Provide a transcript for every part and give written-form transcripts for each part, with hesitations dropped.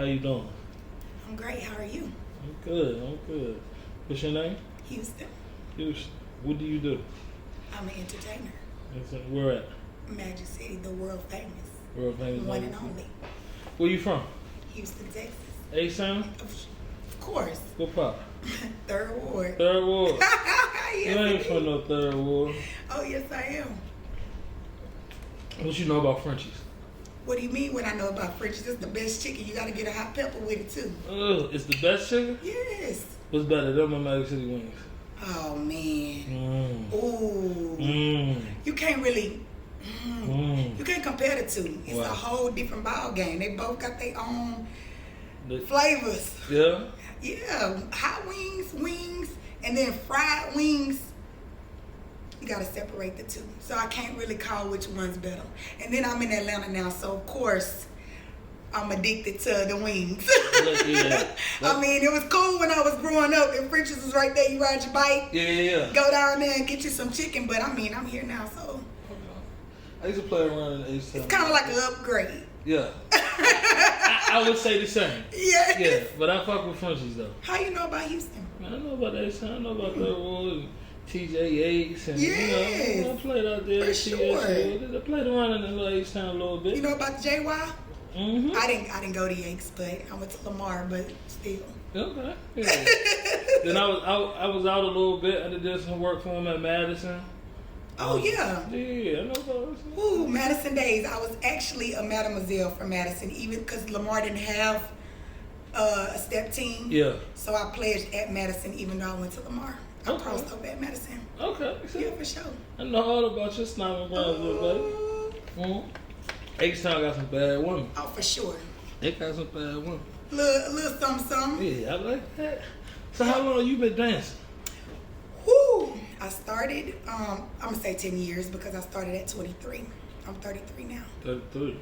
How you doing? I'm great. How are you? I'm good. I'm good. What's your name? Houston. Houston. What do you do? I'm an entertainer. Where at? Magic City, the world famous. World famous. One and only. Where you from? Houston, Texas. A-Sound? Of course. What part? Third Ward. Third Ward. Yes, You ain't from no Third Ward. Oh, yes, I am. What you know about Frenchies? What do you mean when I know about Frenchies? It's the best chicken. You got to get a hot pepper with it, too. It's the best chicken? Yes. What's better, them or Magic City wings? Oh, man. Ooh. Mm. You can't really... You can't compare the two. It's Wow. a whole different ball game. They both got their own flavors. Yeah? Yeah, hot wings, and then fried wings. You gotta separate the two. So I can't really call which one's better. And then I'm in Atlanta now, so of course I'm addicted to the wings. Yeah. I mean, it was cool when I was growing up and French's was right there. You ride your bike, Yeah. go down there and get you some chicken. But I mean, I'm here now, so I used to play around in A-Sound. it's kind of like an upgrade. Yeah. I would say the same. Yeah. Yeah, but I fuck with Frenchies though. How you know about Houston? Man, I know about A-Sound, I know about Third Ward and TJ Yates and Yes. I played out there For at sure. TSU. I played around in the little A-Sound a little bit. You know about the JY? Mm-hmm. I didn't go to Yanks, but I went to Lamar, but still. Okay. Yeah. Then I was out a little bit. I did some work for him at Madison. Oh yeah. Yeah, I know about it. Ooh, Madison days. I was actually a mademoiselle for Madison, even because Lamar didn't have a step team. Yeah. So I pledged at Madison, even though I went to Lamar. I Okay. crossed over at Madison. Okay. Yeah, for sure. I know all about your snapping grounds, little baby. Mm-hmm. H-Town got some bad women. Oh, for sure. They got some bad women. Little something. Yeah, I like that. So how long you been dancing? Whoo! I started, I'm going to say 10 years because I started at 23. I'm 33 now. 33.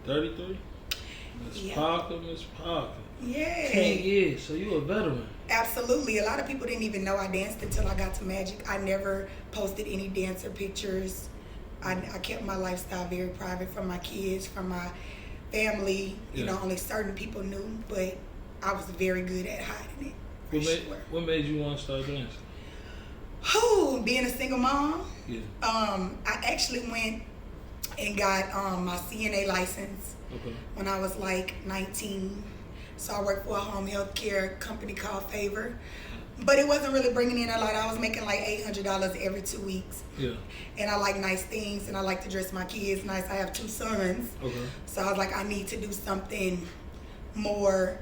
33? Miss Yeah. Parker, Miss Parker. Yeah. 10 years, so you a veteran. Absolutely. A lot of people didn't even know I danced until I got to Magic. I never posted any dancer pictures. I kept my lifestyle very private from my kids, from my family. You know, only certain people knew, but I was very good at hiding it. What made you want to start dancing? Whew, being a single mom. Yeah. I actually went and got my CNA license when I was like 19. So I worked for a home health care company called Favor. But it wasn't really bringing in a lot. I was making like $800 every 2 weeks. Yeah. And I like nice things, and I like to dress my kids nice. I have 2 sons. Okay. So I was like, I need to do something more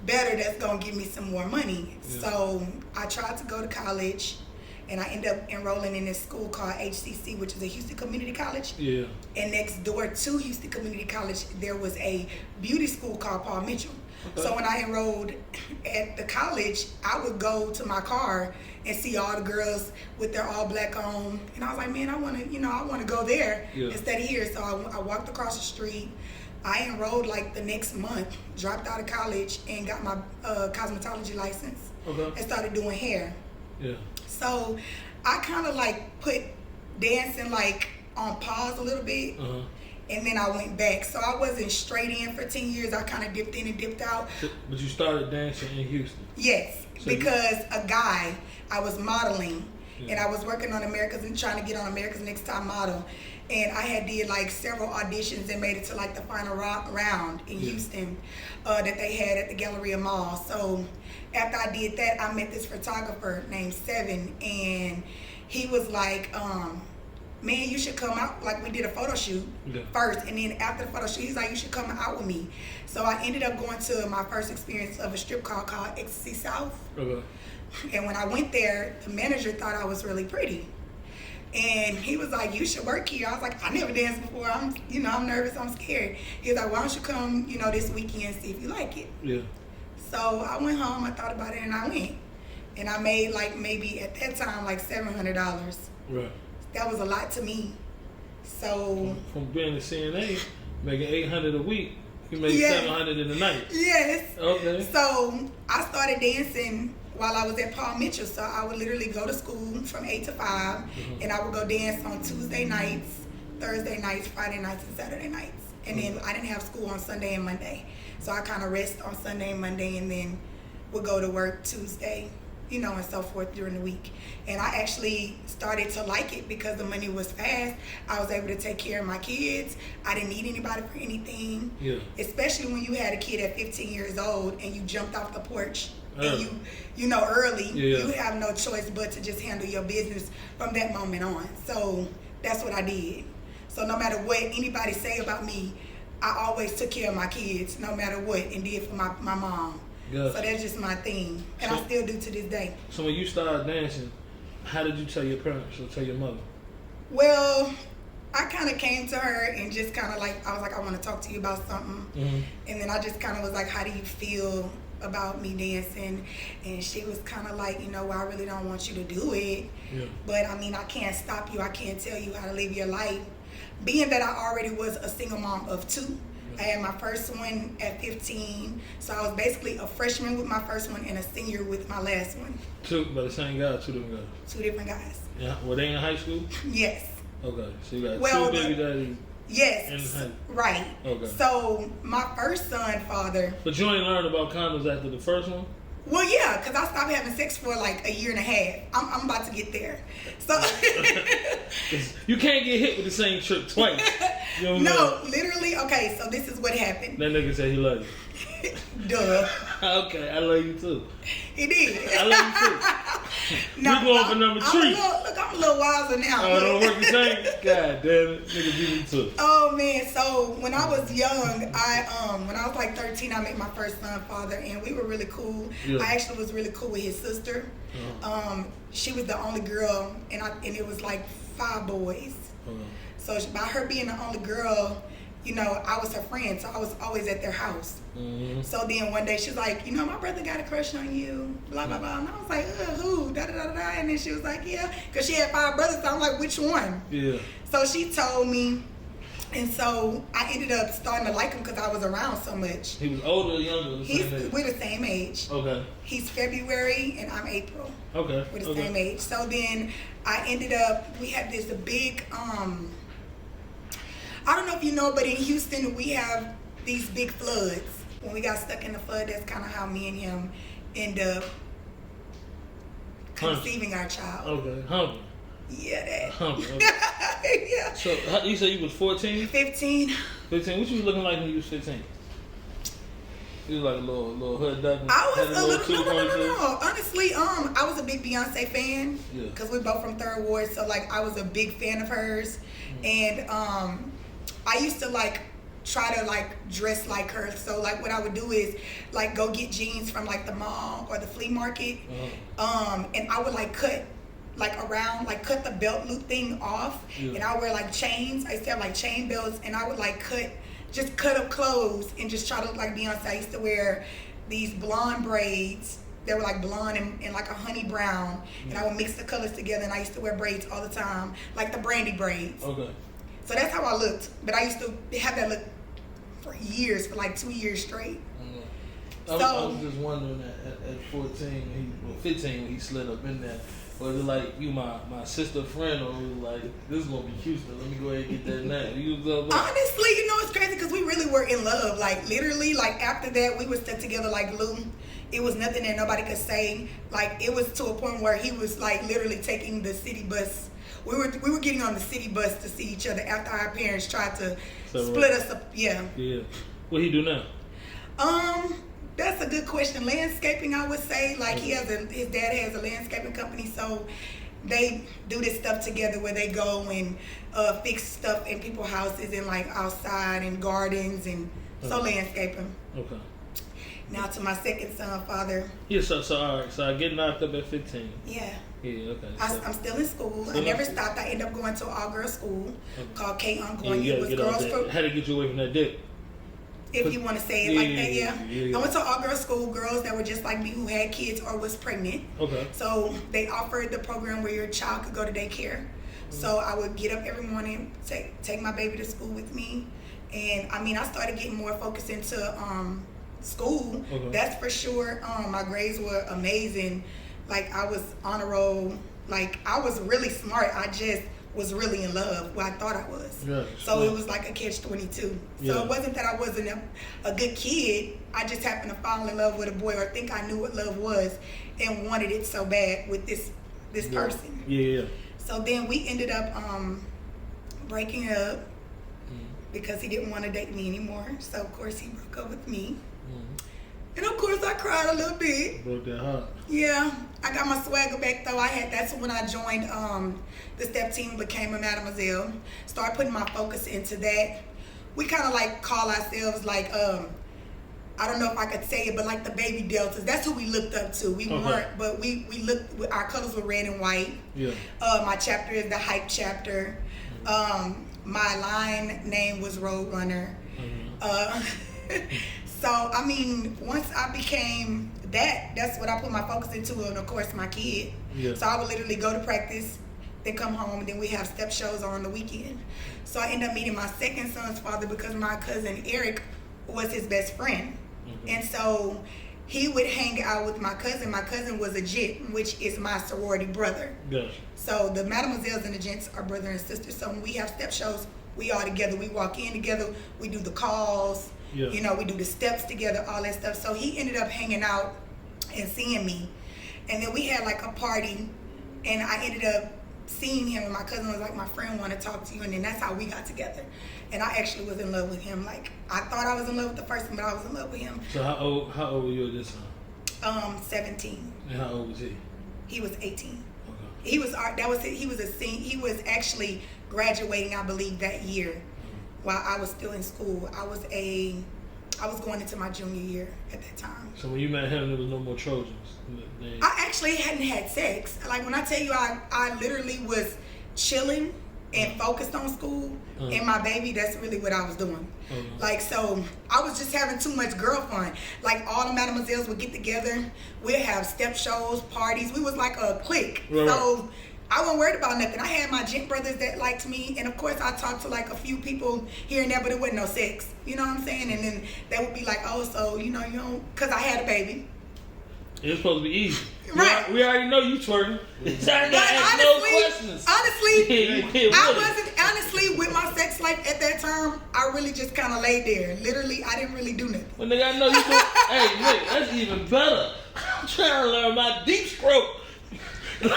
better that's going to give me some more money. Yeah. So I tried to go to college, and I ended up enrolling in this school called HCC, which is a Houston Community College. Yeah. And next door to Houston Community College, there was a beauty school called Paul Mitchell. Okay. So when I enrolled at the college, I would go to my car and see all the girls with their all black on, and I was like, man, I want to go there instead of here. So I walked across the street. I enrolled like the next month, dropped out of college, and got my cosmetology license and started doing hair. Yeah. So I kind of like put dancing like on pause a little bit. And then I went back. So I wasn't straight in for 10 years. I kind of dipped in and dipped out. But you started dancing in Houston? Yes, so because a guy, I was modeling, and I was working on America's and trying to get on America's Next Top Model. And I had did like several auditions and made it to like the final round in Houston that they had at the Galleria Mall. So after I did that, I met this photographer named Seven, and he was like, man, you should come out. Like, we did a photo shoot first, and then after the photo shoot, he's like, you should come out with me. So I ended up going to my first experience of a strip club called Ecstasy South. And when I went there, the manager thought I was really pretty. And he was like, you should work here. I was like, I never danced before. I'm nervous. I'm scared. He was like, why don't you come, this weekend and see if you like it. Yeah. So I went home. I thought about it, and I went. And I made like maybe at that time like $700. Right. That was a lot to me. So from being a CNA, making $800 a week, you make $700 in a night. Yes. Okay. So I started dancing while I was at Paul Mitchell. So I would literally go to school from 8 to 5, and I would go dance on Tuesday nights, Thursday nights, Friday nights, and Saturday nights. And then I didn't have school on Sunday and Monday. So I kind of rest on Sunday and Monday and then would go to work Tuesday, you know, and so forth during the week. And I actually started to like it because the money was fast. I was able to take care of my kids. I didn't need anybody for anything. Yeah. Especially when you had a kid at 15 years old and you jumped off the porch and you know, early. Yeah. You have no choice but to just handle your business from that moment on. So that's what I did. So no matter what anybody say about me, I always took care of my kids no matter what and did for my mom. Yes. So that's just my thing. And I still do to this day. So when you started dancing, how did you tell your parents or tell your mother? Well, I kind of came to her and just kind of like, I was like, I want to talk to you about something. Mm-hmm. And then I just kind of was like, how do you feel about me dancing? And she was kind of like, you know, well, I really don't want you to do it. Yeah. But I mean, I can't stop you. I can't tell you how to live your life. Being that I already was a single mom of 2. I had my first one at 15. So I was basically a freshman with my first one and a senior with my last one. 2 by the same guy, 2 different guys. 2 different guys. Yeah. Were they in high school? Yes. Okay. So you got Well, 2 baby daddies. Yes. Right. Okay. So my first son, father. But you ain't learned about condoms after the first one? Well, yeah, because I stopped having sex for like a year and a half. I'm about to get there. So you can't get hit with the same trick twice. You know what no, literally. Okay, so this is what happened. That nigga said he love you. Duh. Okay, I love you too. He did. I love you too. No, we going for number 3. Look, I'm a little wiser now. Oh, don't work the same? God damn it. Nigga beat me too. Oh man, so when I was young, when I was like 13, I met my first son, father, and we were really cool. Yeah. I actually was really cool with his sister. She was the only girl, and it was like 5 boys. So by her being the only girl, you know, I was her friend, so I was always at their house. Mm-hmm. So then one day she was like, you know, my brother got a crush on you, blah, blah, blah. And I was like, who? Da, da, da, da. And then she was like, yeah, because she had 5 brothers. So I'm like, which one? Yeah. So she told me, and so I ended up starting to like him because I was around so much. He was older or younger? We're the same age. Okay. He's February and I'm April. Okay. We're the same age. So then I ended up, we had this big, I don't know if you know, but in Houston we have these big floods. When we got stuck in the flood, that's kind of how me and him end up conceiving our child. Okay, humble. Yeah, that. Humble. Okay. Yeah. So you said you was 14? 15. 15. What you was looking like when you was 15? You was like a little hood duck. I was a little, no. Honestly, I was a big Beyonce fan. Yeah. Cause we're both from Third Ward, so like I was a big fan of hers, and I used to like try to like dress like her. So like what I would do is like go get jeans from like the mall or the flea market, and I would like cut the belt loop thing off, and I would wear like chains. I used to have like chain belts, and I would like cut up clothes and just try to look like Beyonce. I used to wear these blonde braids. They were like blonde and like a honey brown, and I would mix the colors together, and I used to wear braids all the time, like the Brandy braids. Okay. So that's how I looked, but I used to have that look for years, for like 2 years straight. I was just wondering at 14, 15 when he slid up in there, was it like you my sister friend, or was it like this is gonna be Houston? Let me go ahead and get that now. Honestly, you know it's crazy because we really were in love. Like literally, like after that we were stuck together like glue. It was nothing that nobody could say. Like it was to a point where he was like literally taking the city bus. We were getting on the city bus to see each other after our parents tried to split us up. Yeah. Yeah. What he do now? That's a good question. Landscaping, I would say. Like his dad has a landscaping company, so they do this stuff together where they go and fix stuff in people's houses and like outside and gardens and so landscaping. Okay. Now to my second son, father. Yeah. So all right. So I get knocked up at 15. Yeah. Yeah. Okay. I'm still in school. I never stopped. I ended up going to an all-girls school called K Ongoing. Yeah, it was girls for. How to get you away from that dick? If you want to say it like that, yeah. I went to all-girls school, girls that were just like me who had kids or was pregnant. Okay. So they offered the program where your child could go to daycare. So I would get up every morning, take my baby to school with me. And I mean, I started getting more focused into school. Okay. That's for sure. My grades were amazing. Like I was honor roll. Like I was really smart. I just was really in love. Well, I thought I was. Yeah, So sure. it was like a catch-22. So Yeah. it wasn't that I wasn't a good kid. I just happened to fall in love with a boy, or think I knew what love was and wanted it so bad with this person. Yeah. So then we ended up breaking up because he didn't want to date me anymore. So of course he broke up with me. And of course I cried a little bit. Broke that heart. Yeah, I got my swagger back though. That's when I joined the step team, became a Mademoiselle. Started putting my focus into that. We kind of like call ourselves like I don't know if I could say it, but like the baby deltas. That's who we looked up to. We weren't, but we looked. Our colors were red and white. Yeah. My chapter is the hype chapter. My line name was Roadrunner. So I mean, once I became that's what I put my focus into, and of course my kid. Yeah. So I would literally go to practice, then come home, and then we have step shows on the weekend. So I ended up meeting my second son's father because my cousin Eric was his best friend. And so he would hang out with my cousin. My cousin was a Jit, which is my sorority brother. Gotcha. So the Mademoiselles and the Gents are brother and sister. So when we have step shows, we all together. We walk in together. We do the calls. Yeah. You know, we do the steps together, all that stuff. So he ended up hanging out and seeing me. And then we had like a party, and I ended up seeing him, and my cousin was like, my friend want to talk to you. And then that's how we got together. And I actually was in love with him. Like, I thought I was in love with the first one, but I was in love with him. So how old were you at this time? 17. And how old was he? He was 18. Okay. He was he was actually graduating, I believe, that year while I was still in school. I was going into my junior year at that time. So when you met him, there was no more Trojans. I actually hadn't had sex. Like when I tell you, I literally was chilling and focused on school and my baby. That's really what I was doing. Like, so I was just having too much girl fun. Like all the Mademoiselles would get together. We'd have step shows, parties. We was like a clique. Right. So I wasn't worried about nothing. I had my gent brothers that liked me, and of course I talked to like a few people here and there, but it wasn't no sex. You know what I'm saying? And then they would be like, oh, so you know, you don't, because I had a baby. It's supposed to be easy. Right. We already know you twerking. So I ain't But gotta ask no questions. honestly, I wasn't, honestly, with my sex life at that time, I really just kind of laid there. Literally, I didn't really do nothing. When nigga, I know you do. Hey, nigga, that's even better. I'm trying to learn my deep stroke. I'm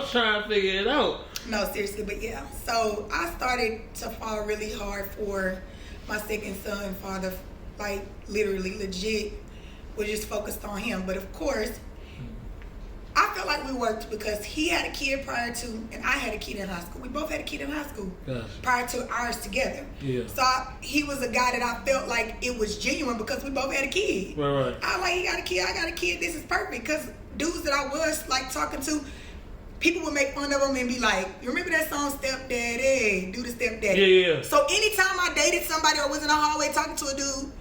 trying to figure it out. No, seriously, but yeah. So I started to fall really hard for my second son, father, like literally legit, was just focused on him. But of course, I felt like we worked because he had a kid prior to, and I had a kid in high school. We both had a kid in high school prior to ours together. Yeah. So he was a guy that I felt like it was genuine because we both had a kid. Right. I was like, he got a kid, I got a kid. This is perfect because dudes that I was like talking to, people would make fun of them and be like, you remember that song Stepdaddy? Do the Stepdaddy. Yeah. So anytime I dated somebody or was in a hallway talking to a dude,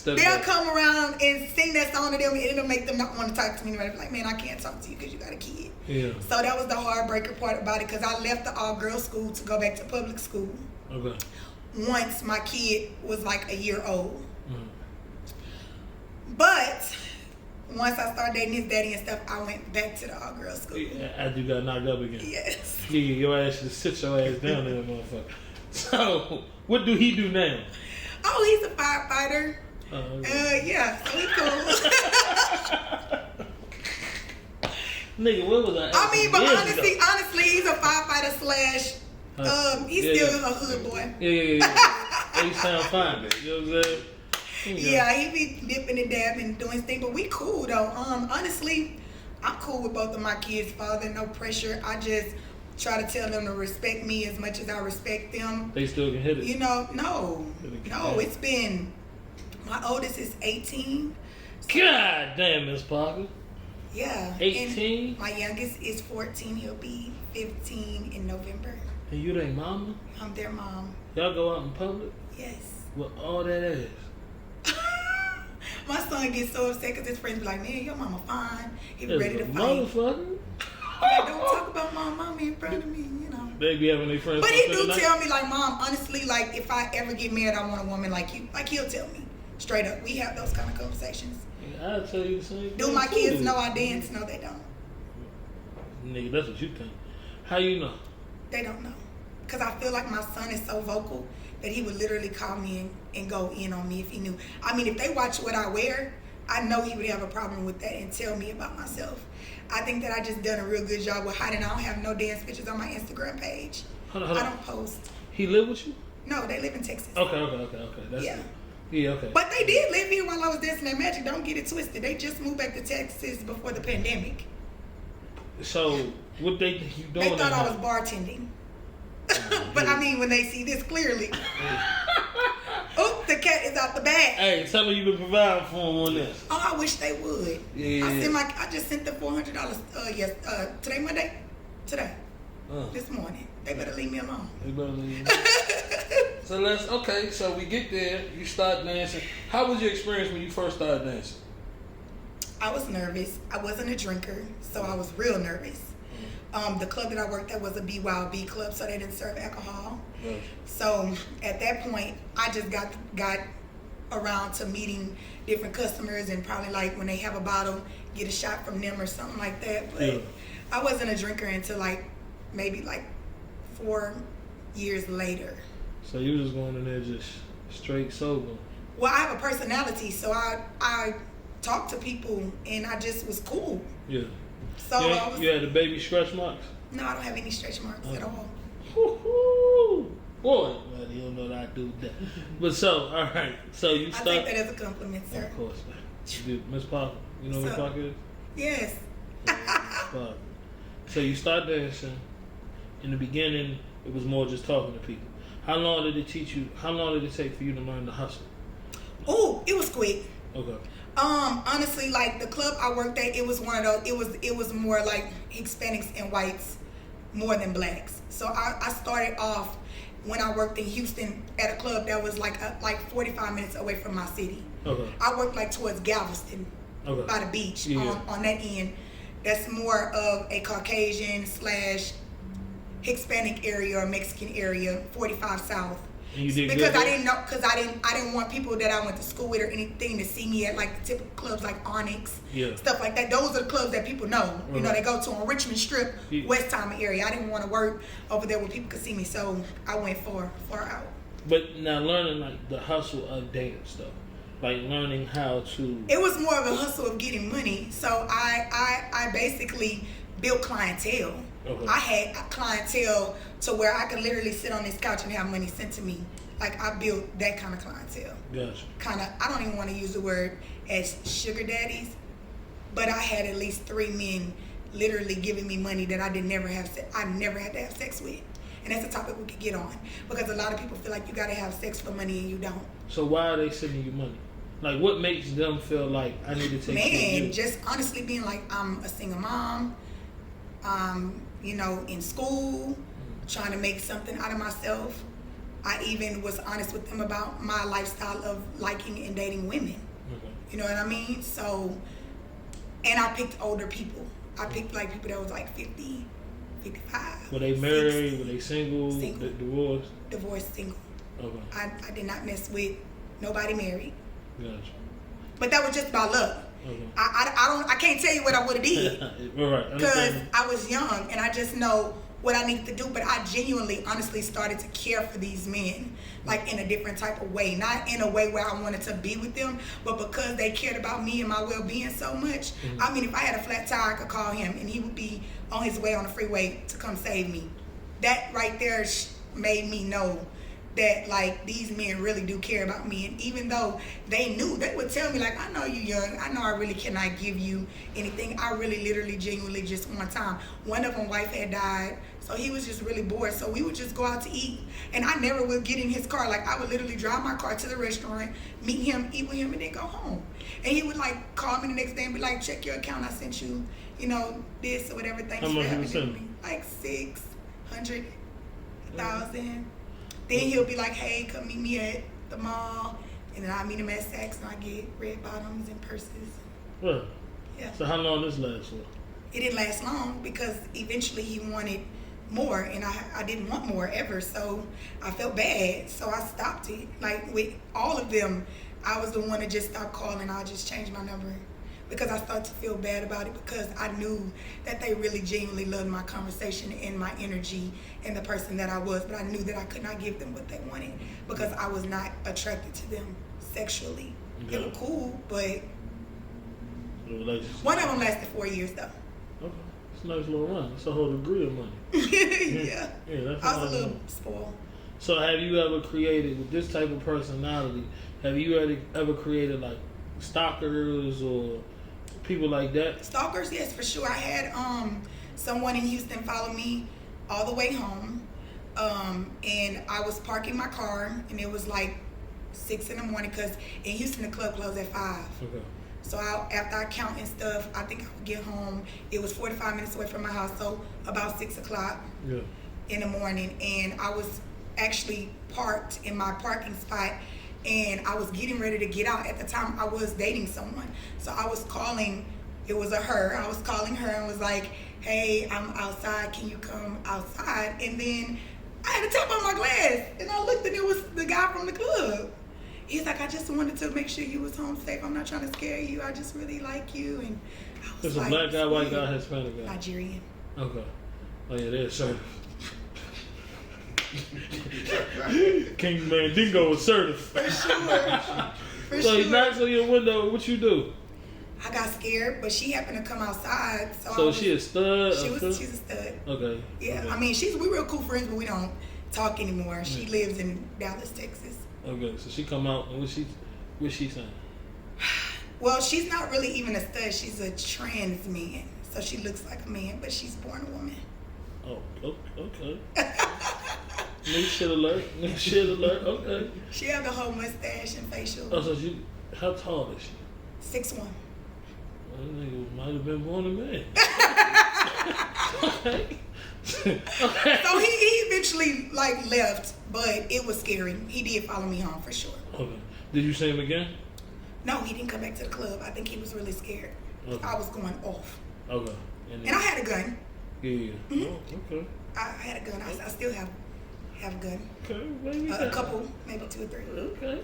they'll come around and sing that song to them, and it'll make them not want to talk to me anymore. They'll be like, man, I can't talk to you because you got a kid. Yeah. So that was the heartbreaker part about it because I left the all-girls school to go back to public school. Okay. Once my kid was like a year old. But once I started dating his daddy and stuff, I went back to the all-girls school. Yeah, after you got knocked up again. Yes. Yeah, your ass should sit your ass down there, motherfucker. So, what do he do now? Oh, he's a firefighter. Yeah, so he cool. Nigga, what was I? I mean, but honestly, he's a firefighter slash. He's still a hood boy. Yeah. He sound fine. You know what I'm saying? Yeah, he be dipping and dabbing and doing his thing, but we cool though. Honestly, I'm cool with both of my kids' father. No pressure. I just try to tell them to respect me as much as I respect them. They still can hit it. You know, no. It's been. My oldest is 18. So, God damn, Miss Parker. Yeah. 18? And my youngest is 14. He'll be 15 in November. And you their mama? I'm their mom. Y'all go out in public? Yes. With all that ass? My son gets so upset because his friends be like, man, your mama fine. He be ready to fight. Motherfucker. Like, don't talk about my mama in front of me, you know. They be having their friends. But he do tell me, like, Mom, honestly, like, if I ever get married, I want a woman like you. Like, he'll tell me. Straight up. We have those kind of conversations. I'll tell you the same thing. Do my kids know I dance? No, they don't. Nigga, that's what you think. How you know? They don't know. Because I feel like my son is so vocal that he would literally call me and go in on me if he knew. I mean, if they watch what I wear, I know he would have a problem with that and tell me about myself. I think that I just done a real good job with hiding. I don't have no dance pictures on my Instagram page. Hold I on. don't post. He live with you? No, they live in Texas. Okay. That's Yeah. it. Yeah, okay. But they did live here while I was dancing at Magic. Don't get it twisted. They just moved back to Texas before the pandemic. So, what they think you doing? They thought I was bartending. But I mean, when they see this clearly, oop, the cat is out the bag. Hey, tell me you been providing for him on this. Oh, I wish they would. Yeah. I just sent the $400. Today Monday, this morning. They better leave me alone. They better leave. So we get there. You start dancing. How was your experience when you first started dancing? I was nervous. I wasn't a drinker, so I was real nervous. The club that I worked at was a BYOB club, so they didn't serve alcohol. Yes. So at that point, I just got around to meeting different customers and probably like when they have a bottle, get a shot from them or something like that. But I wasn't a drinker until maybe 4 years later. So you was going in there just straight sober? Well, I have a personality, so I talk to people and I just was cool. Yeah. So you had the baby stretch marks? No, I don't have any stretch marks at all. Woo-hoo. Boy, man, you don't know that I do that. But so, all right. So you start. I take that as a compliment, sir. Of course, man. Miss Parker. You know who Miss Parker is? Yes. Parker. So you start dancing. In the beginning, it was more just talking to people. How long did it take for you to learn the hustle? Oh, it was quick. Okay. Honestly, the club I worked at, it was one of those. It was more like Hispanics and whites more than blacks. So I started off when I worked in Houston at a club that was like 45 minutes away from my city. Okay. I worked towards Galveston, by the beach. Yeah. On that end, that's more of a Caucasian / Hispanic area or Mexican area, 45 South. And you did because good I didn't know, I didn't want people that I went to school with or anything to see me at the typical clubs like Onyx, stuff like that. Those are the clubs that people know. Right. You know, they go to on Richmond Strip, Westheimer area. I didn't want to work over there where people could see me, so I went far out. But now learning the hustle of dance though, learning how to. It was more of a hustle of getting money. So I basically built clientele. Okay. I had clientele to where I could literally sit on this couch and have money sent to me. I built that kind of clientele. Gotcha. I don't even want to use the word as sugar daddies, but I had at least 3 men literally giving me money that I never had to have sex with. And that's a topic we could get on, because a lot of people feel like you got to have sex for money and you don't. So why are they sending you money? What makes them feel like I need to take care of you? Just honestly being I'm a single mom, in school, trying to make something out of myself. I even was honest with them about my lifestyle of liking and dating women. Okay. You know what I mean? So, and I picked older people. I picked people that was 50, 55. Were they married? 60. Were they single? Divorced? Divorced, single. Okay. I did not mess with nobody married. Gotcha. But that was just by luck. Okay. I can't tell you what I would have did. Right. Because I was young and I just know what I needed to do. But I genuinely, honestly started to care for these men, in a different type of way. Not in a way where I wanted to be with them, but because they cared about me and my well-being so much. Mm-hmm. I mean, if I had a flat tire, I could call him and he would be on his way on the freeway to come save me. That right there made me know that these men really do care about me. And even though they knew, they would tell me I know you young, I know I really cannot give you anything. I really literally genuinely just one time, one of them wife had died, so he was just really bored, so we would just go out to eat, and I never would get in his car. I would literally drive my car to the restaurant, meet him, eat with him, and then go home. And he would call me the next day and be check your account, I sent you this or whatever, thanks for having me. 600,000. Then he'll be hey, come meet me at the mall. And then I meet him at Saks and I get red bottoms and purses. Well, yeah. So how long this last for? It didn't last long because eventually he wanted more and I didn't want more ever. So I felt bad. So I stopped it. With all of them, I was the one that just stopped calling. I just changed my number. because I started to feel bad about it because I knew that they really genuinely loved my conversation and my energy and the person that I was, but I knew that I could not give them what they wanted because I was not attracted to them sexually. Okay. They were cool, but The relationship. one of them lasted 4 years though. Okay. It's a nice little run. It's a whole degree of money. Yeah. Yeah, that's I was a nice little run. spoiled. So have you ever created, with this type of personality, have you ever created like stalkers or people like that? Stalkers, yes, for sure. I had someone in Houston follow me all the way home, and I was parking my car, and it was like 6 in the morning because in Houston the club closed at 5. Okay. So after I count and stuff, I think I would get home. It was 45 minutes away from my house, so about 6 o'clock Yeah. in the morning, and I was actually parked in my parking spot, and I was getting ready to get out. At the time, I was dating someone, so I was calling. It was a her. I was calling her and was like, "Hey, I'm outside. Can you come outside?" And then I had to tap on my glass, and I looked, and it was the guy from the club. He's like, "I just wanted to make sure you was home safe. I'm not trying to scare you. I just really like you." And I was It's like, a black guy, white "Sweet." guy, Hispanic guy. Nigerian. Okay. Oh yeah, they're assertive. King Mandingo assertive. For sure. For So he sure. knocks on your window. What you do? I got scared, but she happened to come outside. So, So she a stud? She's a stud. Okay. Yeah, Okay. I mean, we real cool friends, but we don't talk anymore. She lives in Dallas, Texas. Okay. So she come out and what she saying? Well, she's not really even a stud. She's a trans man. So she looks like a man, but she's born a woman. Oh, okay. New shit alert. New shit alert. Okay. She have the whole mustache and facial. Oh, so how tall is she? 6'1". Well, that nigga might have been born a man. Okay. Okay. So he eventually like left, but it was scary. He did follow me home for sure. Okay. Did you see him again? No, he didn't come back to the club. I think he was really scared. Okay. I was going off. Okay. And I had a gun. Yeah. Mhm. Oh, okay. I had a gun. I still have a gun. Okay. Maybe A couple, maybe 2 or 3. Okay.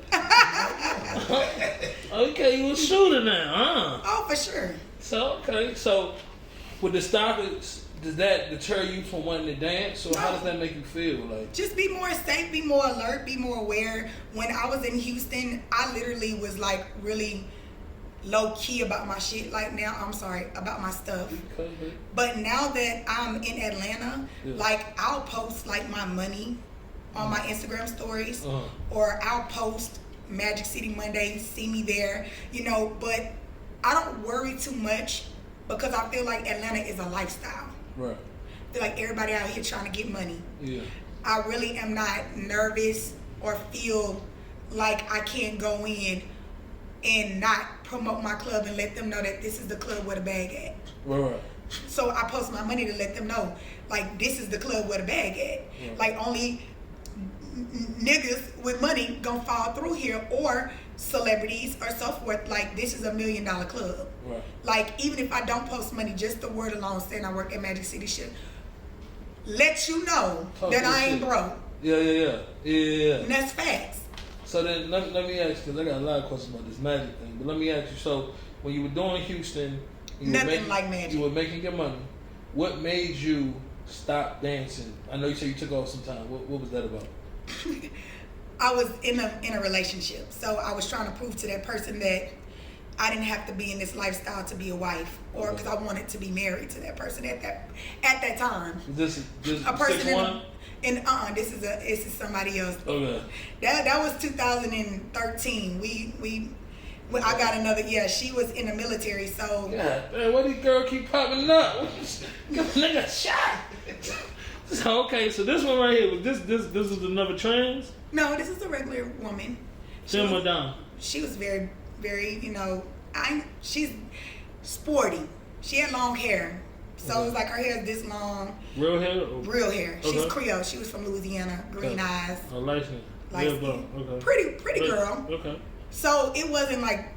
Okay, you a shooter now, huh? Oh, for sure. So with the stalkers, does that deter you from wanting to dance, or how does that make you feel? Like, Just be more safe, be more alert, be more aware. When I was in Houston, I literally was like really low key about my shit. Like now, I'm sorry, about my stuff. okay. But now that I'm in Atlanta, Yeah. like I'll post like my money on my Instagram stories, Uh-huh. or I'll post Magic City Monday, see me there, but I don't worry too much because I feel like Atlanta is a lifestyle. Right. I feel like everybody out here trying to get money. Yeah. I really am not nervous or feel like I can't go in and not promote my club and let them know that this is the club where the bag at. Right. So I post my money to let them know, like, this is the club where the bag at. Yeah. Like, only niggas with money gonna fall through here, or celebrities or so forth. Like, this is $1 million club. Right. Like, even if I don't post money, just the word alone saying I work at Magic City should let you know Talk that your I ain't shit. broke. Yeah. And that's facts. So then let me ask you, because I got a lot of questions about this magic thing, but let me ask you, so when you were doing Houston, Nothing like magic. You were making your money. What made you stop dancing? I know you said you took off some time. What was that about? I was in a relationship, so I was trying to prove to that person that I didn't have to be in this lifestyle to be a wife, or because I wanted to be married to that person at that time. This A person 6'1"? this is somebody else. Okay. That was 2013. I got another. Yeah, she was in the military, so Yeah, man, why these girls keep popping up? Give a nigga a shot. So okay, so this one right here, this is another trans. no, this is a regular woman. She went down. She was very, very, she's sporty. She had long hair. So it was like her hair is this long. Real hair? Real hair. She's Okay. Creole. She was from Louisiana. Green eyes. Oh, light skin. Light Yeah, skin. okay. Pretty girl. Okay. So it wasn't like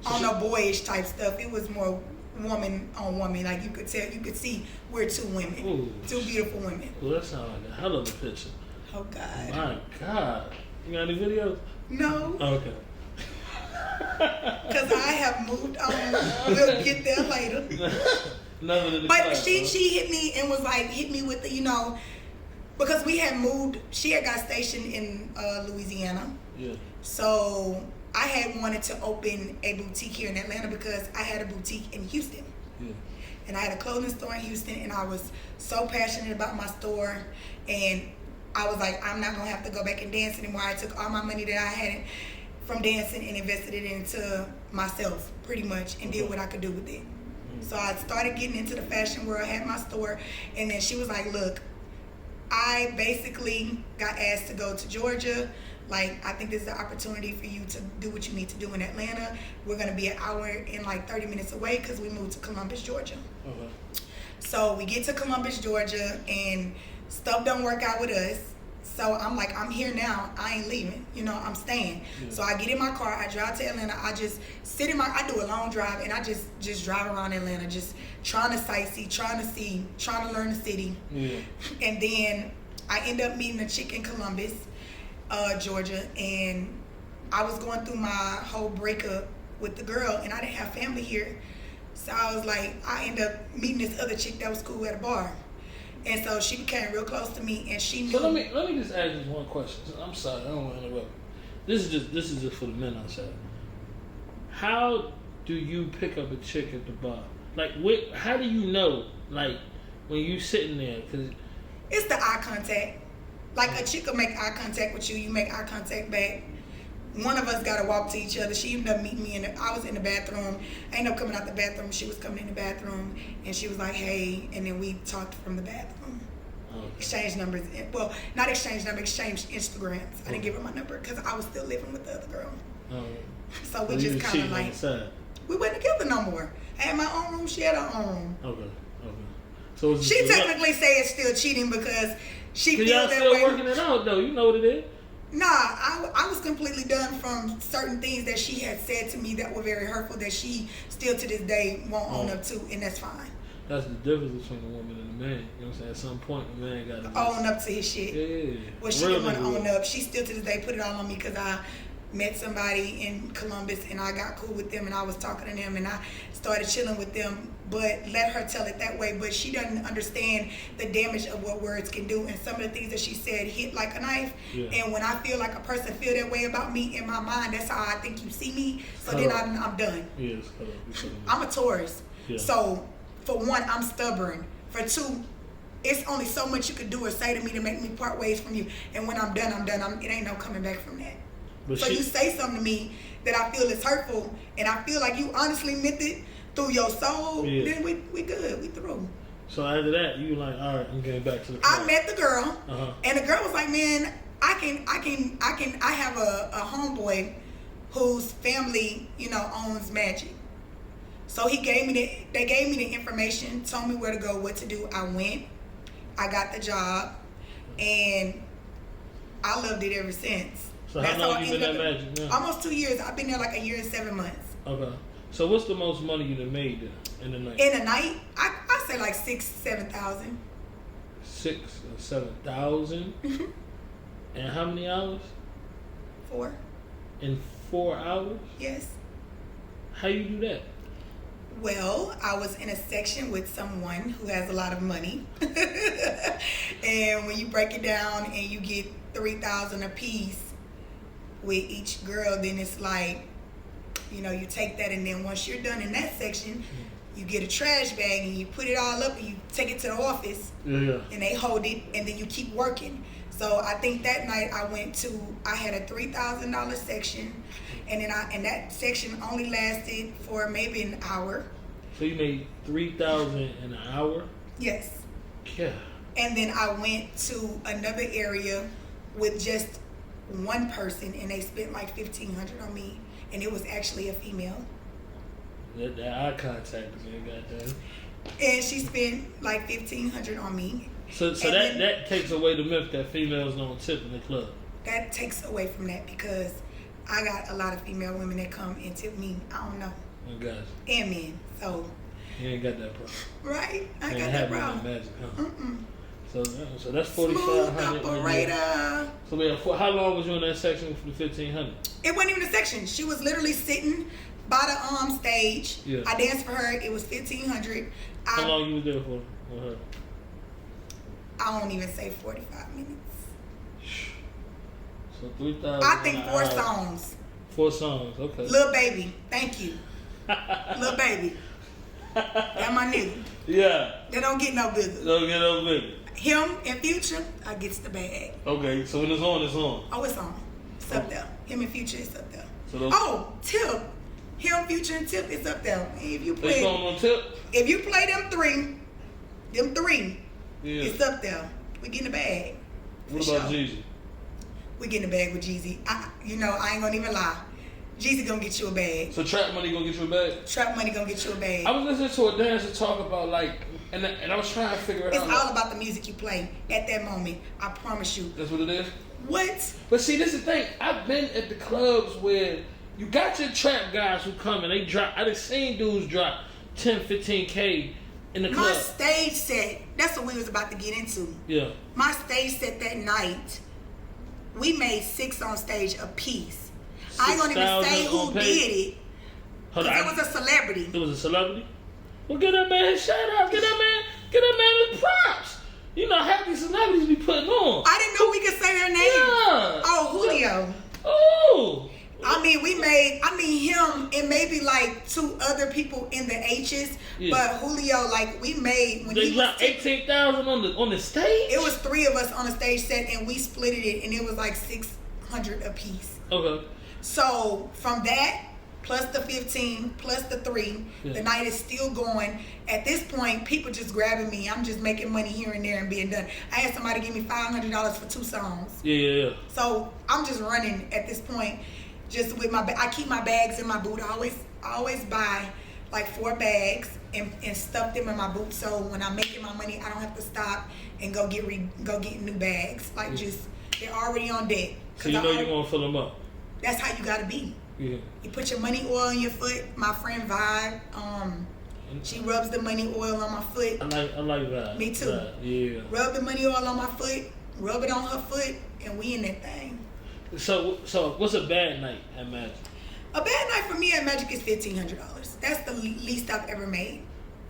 on a boyish type stuff. It was more woman on woman. Like you could see we're two women. Ooh. Two beautiful women. Well, that sounds like a hell of a picture. Oh God. My God. You got any videos? No. Okay. Because I have moved on. We'll get there later. But she hit me and was like, hit me with the, you know, because we had moved. She had got stationed in Louisiana. Yeah. So I had wanted to open a boutique here in Atlanta because I had a boutique in Houston. Yeah. And I had a clothing store in Houston, and I was so passionate about my store, and I was like, I'm not gonna have to go back and dance anymore. I took all my money that I had from dancing and invested it into myself, pretty much, and did what I could do with it. So I started getting into the fashion world, had my store, and then she was like, look, I basically got asked to go to Georgia. Like, I think this is an opportunity for you to do what you need to do in Atlanta. We're going to be an hour and like 30 minutes away because we moved to Columbus, Georgia. Okay. So we get to Columbus, Georgia, and stuff don't work out with us. So I'm like, I'm here now. I ain't leaving. You know, I'm staying. Yeah. So I get in my car. I drive to Atlanta. I just sit in I do a long drive, and I just drive around Atlanta, just trying to sightsee, trying to learn the city. Yeah. And then I end up meeting a chick in Columbus, Georgia, and I was going through my whole breakup with the girl, and I didn't have family here. So I was like, I ended up meeting this other chick that was cool at a bar. And so she became real close to me, and she knew. So let me just ask this one question. I'm sorry, I don't want to interrupt. This is just for the men outside. How do you pick up a chick at the bar? Like, how do you know? Like, when you sitting there, cause it's the eye contact. Like, a chick will make eye contact with you, you make eye contact back. One of us got to walk to each other. She ended up meeting me I was in the bathroom. I ended up coming out the bathroom. She was coming in the bathroom, and she was like, hey, and then we talked from the bathroom. Okay. Exchange numbers. Well, not exchange numbers, exchange Instagrams. Okay. I didn't give her my number because I was still living with the other girl. So we just kind of like, we weren't together no more. I had my own room. She had her own room. Okay. So she technically say it's still cheating because she feels y'all that still way. Working it out though. You know what it is. Nah, I was completely done from certain things that she had said to me that were very hurtful that she still to this day won't own up to, and that's fine. That's the difference between a woman and a man. You know what I'm saying? At some point, a man got to own up to his shit. Yeah. Well, she didn't want to own up. She still to this day put it all on me because I met somebody in Columbus and I got cool with them and I was talking to them and I started chilling with them, but let her tell it that way. But she doesn't understand the damage of what words can do, and some of the things that she said hit like a knife. Yeah. And when I feel like a person feel that way about me in my mind, that's how I think you see me. So then I'm done. Yes, I'm a Taurus. Yeah. So for one, I'm stubborn. For two, it's only so much you could do or say to me to make me part ways from you. And when I'm done, I'm done. It ain't no coming back from that. But so you say something to me that I feel is hurtful, and I feel like you honestly meant it through your soul, then we good, we through. So after that, you like, all right, I'm getting back to the club. I met the girl, and the girl was like, man, I have a homeboy whose family, owns Magic. So they gave me the information, told me where to go, what to do. I went, I got the job, and I loved it ever since. So how long you been at Magic now? Almost 2 years. I've been there like a year and 7 months. Okay. So what's the most money you done made there in a night? In a night, I say like 6,000-7,000. 6,000 or 7,000. And how many hours? 4. In 4 hours? Yes. How you do that? Well, I was in a section with someone who has a lot of money, and when you break it down and you get 3,000 a piece with each girl, then it's like, you take that, and then once you're done in that section, you get a trash bag and you put it all up and you take it to the office, and they hold it, and then you keep working. So I think that night I had a $3,000 section, and then that section only lasted for maybe an hour. So you made $3,000 in an hour? Yes. Yeah. And then I went to another area with just one person, and they spent like $1,500 on me, and it was actually a female. That eye contact again, goddamn. And she spent like $1,500 on me. So that takes away the myth that females don't tip in the club. That takes away from that because I got a lot of female women that come and tip me. I don't know. Oh, gosh. And men. So. You ain't got that problem. Right. I got that problem. Magic, huh? Mm-mm. So that's $4,500. Operator. So how long was you in that section for the $1,500? It wasn't even a section. She was literally sitting by the stage. Yeah. I danced for her. It was $1,500. How long you was there for with her? I won't even say 45 minutes. So 3,000. I think 4 songs. 4 songs, okay. Lil Baby, thank you. Lil Baby. That my nigga. Yeah. They don't get no bigger. Don't get no bigger. Him and Future, I gets the bag. Okay, so when it's on, it's on. Oh, it's on. It's up there. Him and Future is up there. So those, Tip. Him, Future, and Tip is up there. If you they going on Tip? If you play them three, Yeah. it's up there. We getting the bag. What about Jeezy? We getting the bag with Jeezy. I ain't gonna even lie. Jeezy gonna get you a bag. So Trap Money gonna get you a bag? Trap Money gonna get you a bag. I was listening to a dancer talk about like, and I was trying to figure it out. It's all about the music you play at that moment. I promise you. That's what it is? What? But see, this is the thing. I've been at the clubs where you got your trap guys who come and they drop. I done seen dudes drop 10, 15K in the club. My stage set, that's what we was about to get into. Yeah. My stage set that night, we made 6 on stage a piece. I ain't gonna even say who did it. Because it was a celebrity. It was a celebrity? Well, get that man his shout out. Get that man his props. You know how these celebrities be putting on. I didn't know we could say their name. Yeah. Oh, Julio. Oh. Him and maybe like 2 other people in the H's, Yeah. but Julio, like we made when They he dropped was 18,000 on the stage. It was 3 of us on a stage set, and we split it, and it was like 600 a piece. Okay. So from that, plus the 15, plus the 3, Yeah. the night is still going. At this point, people just grabbing me. I'm just making money here and there and being done. I had somebody give me $500 for 2 songs. Yeah. So I'm just running at this point, just with I keep my bags in my boot. I always buy like 4 bags and stuff them in my boot. So when I'm making my money, I don't have to stop and go get new bags. Like just they're already on deck. So you know you're gonna fill them up. That's how you gotta be. Yeah. You put your money oil on your foot. My friend Vibe, she rubs the money oil on my foot. I like that. Me too. That, yeah. Rub the money oil on my foot, rub it on her foot, and we in that thing. So what's a bad night at Magic? A bad night for me at Magic is $1,500. That's the least I've ever made.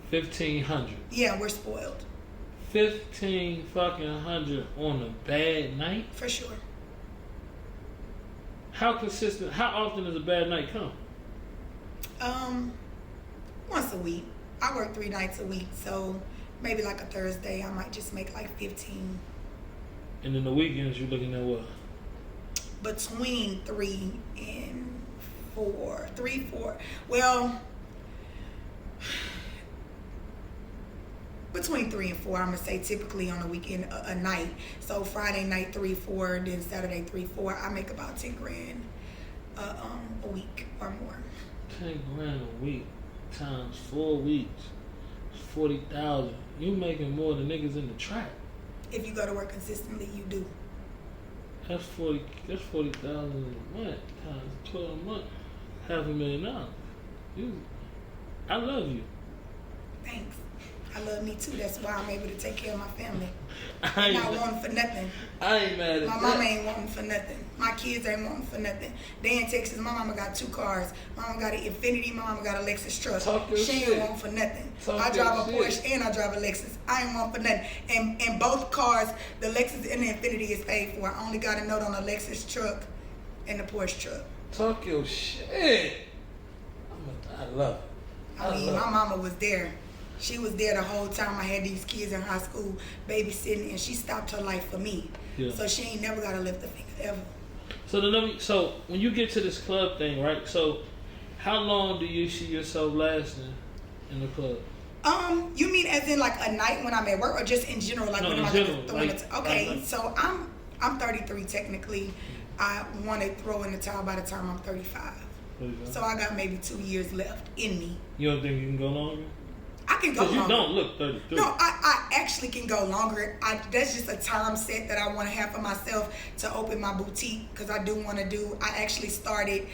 1,500. Yeah, we're spoiled. 1,500 on a bad night? For sure. How consistent? How often does a bad night come? Once a week. I work 3 nights a week, so maybe like a Thursday, I might just make like 15. And then the weekends, you're looking at what? Between 3 and 4. 3, 4. Well, between 3 and 4, I'm gonna say typically on a weekend a night. So Friday night 3, 4, then Saturday 3, 4. I make about 10 grand a week or more. 10 grand a week times 4 weeks, 40,000. You making more than niggas in the trap. If you go to work consistently, you do. That's 40,000 a month times 12 a month, $500,000. I love you. Thanks. I love me too. That's why I'm able to take care of my family. I I'm ain't not wanting for nothing. I ain't mad at My that. mama ain't wanting for nothing. My kids ain't wanting for nothing. They in Texas. My mama got 2 cars. My mama got an Infiniti. My mama got a Lexus truck. Talk your She shit. ain't wanting for nothing. Talk I drive a your Porsche shit. and I drive a Lexus. I ain't want for nothing. And both cars, the Lexus and the Infiniti is paid for. I only got a note on the Lexus truck and the Porsche truck. Talk your shit. I love it. I mean, my mama was there. She was there the whole time I had these kids in high school babysitting, and she stopped her life for me. Yeah. So she ain't never got to lift a finger ever. So when you get to this club thing, right? So how long do you see yourself lasting in the club? You mean as in like a night when I'm at work, or just in general? Like No, when in I'm general, throwing like- it? Okay, like- so I'm 33 technically. I want to throw in the towel by the time I'm 35. So I got maybe 2 years left in me. You don't think you can go longer? I can go Because you longer. don't look 33. No, I actually can go longer. That's just a time set that I want to have for myself to open my boutique, because I do want to do. I actually started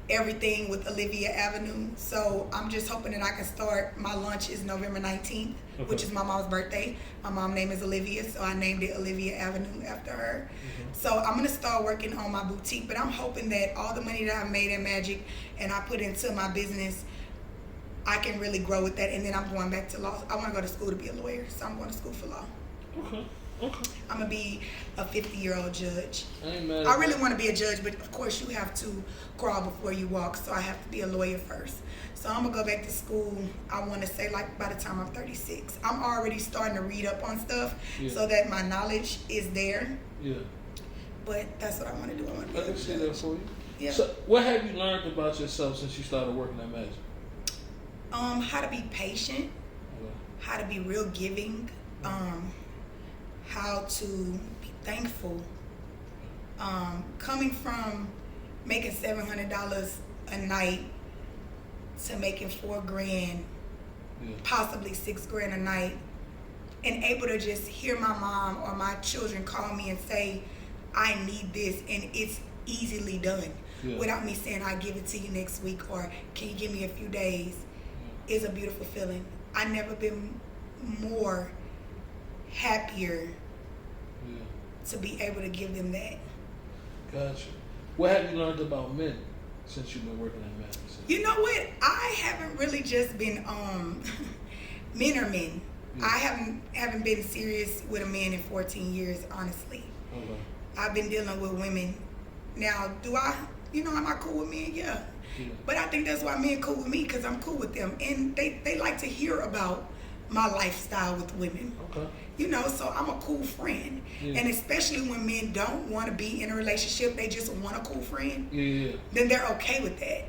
everything with Olivia Avenue. So I'm just hoping that I can start. My launch is November 19th, which is my mom's birthday. My mom's name is Olivia, so I named it Olivia Avenue after her. So I'm gonna start working on my boutique, but I'm hoping that all the money that I made in Magic and I put into my business, I can really grow with that. And then I'm going back to law. I want to go to school to be a lawyer, so I'm going to school for law. Okay. I'm gonna be a 50-year-old judge. I really want to be a judge, but of course you have to crawl before you walk, so I have to be a lawyer first. So I'm gonna go back to school. I want to say like by the time I'm 36. I'm already starting to read up on stuff so that my knowledge is there. Yeah. But that's what I want to do. I want to be I can see that for you. Yeah. So what have you learned about yourself since you started working at Magic? How to be patient, how to be real giving, how to be thankful. Coming from making $700 a night to making $4,000, possibly $6,000 a night, and able to just hear my mom or my children call me and say, I need this, and it's easily done without me saying I'll give it to you next week or can you give me a few days, is a beautiful feeling. I've never been more happier to be able to give them that. Gotcha. What have you learned about men since you've been working at Magic? You know what? I haven't really just been men are men. I haven't been serious with a man in 14 years, honestly. Okay. I've been dealing with women. Now, am I cool with men? Yeah. But I think that's why men cool with me, because I'm cool with them. And they like to hear about my lifestyle with women. Okay. So I'm a cool friend. And especially when men don't want to be in a relationship, they just want a cool friend, then they're okay with that.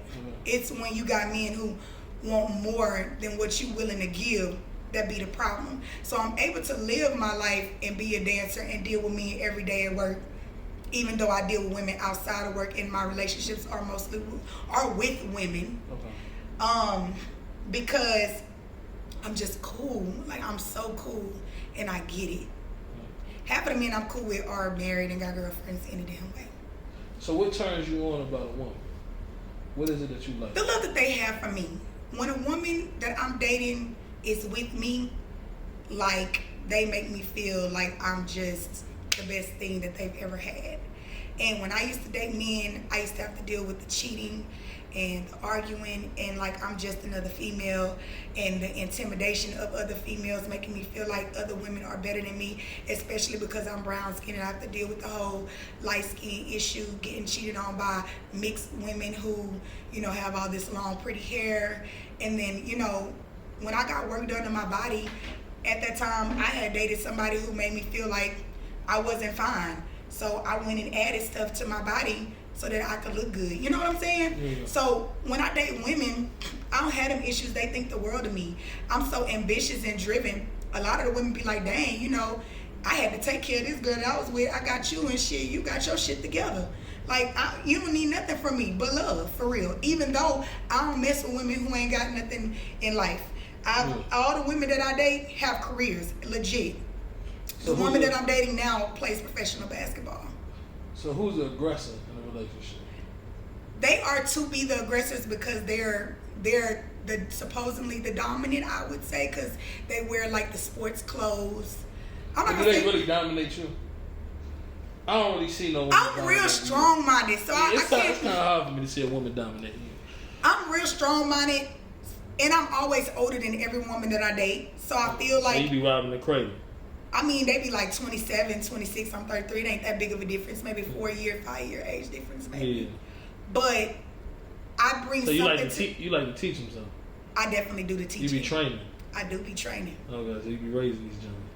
It's when you got men who want more than what you're willing to give that be the problem. So I'm able to live my life and be a dancer and deal with men every day at work, even though I deal with women outside of work, and my relationships are mostly with women. Because I'm just cool. Like, I'm so cool, and I get it. Half of the men I'm cool with are married and got girlfriends any damn way. So what turns you on about a woman? What is it that you like? The love that they have for me. When a woman that I'm dating is with me, like, they make me feel like I'm just the best thing that they've ever had. And when I used to date men, I used to have to deal with the cheating and the arguing, and like I'm just another female, and the intimidation of other females making me feel like other women are better than me, especially because I'm brown skinned and I have to deal with the whole light skin issue, getting cheated on by mixed women who, have all this long pretty hair. And then, when I got work done on my body, at that time I had dated somebody who made me feel like I wasn't fine. So I went and added stuff to my body so that I could look good. You know what I'm saying? So when I date women, I don't have them issues. They think the world of me. I'm so ambitious and driven. A lot of the women be like, dang, I had to take care of this girl that I was with. I got you and shit. You got your shit together. Like, you don't need nothing from me but love, for real. Even though I don't mess with women who ain't got nothing in life. All the women that I date have careers, legit. The woman that I'm dating now plays professional basketball. So who's the aggressor in a relationship? They are to be the aggressors because they're supposedly the dominant, I would say, because they wear like the sports clothes. I'm not gonna say really dominate you. I don't really see no woman. I'm real strong-minded, so I can't. It's kind of hard for me to see a woman dominate you. I'm real strong-minded, and I'm always older than every woman that I date, so I feel like. So you be robbing the cradle. I mean, they be like 27, 26, I'm 33. It ain't that big of a difference. Maybe 4-year, 5-year age difference, maybe. Yeah. But I bring so something you like to teach them something? I definitely do the teaching. You be training? I do be training. Okay, so you be raising these gentlemen.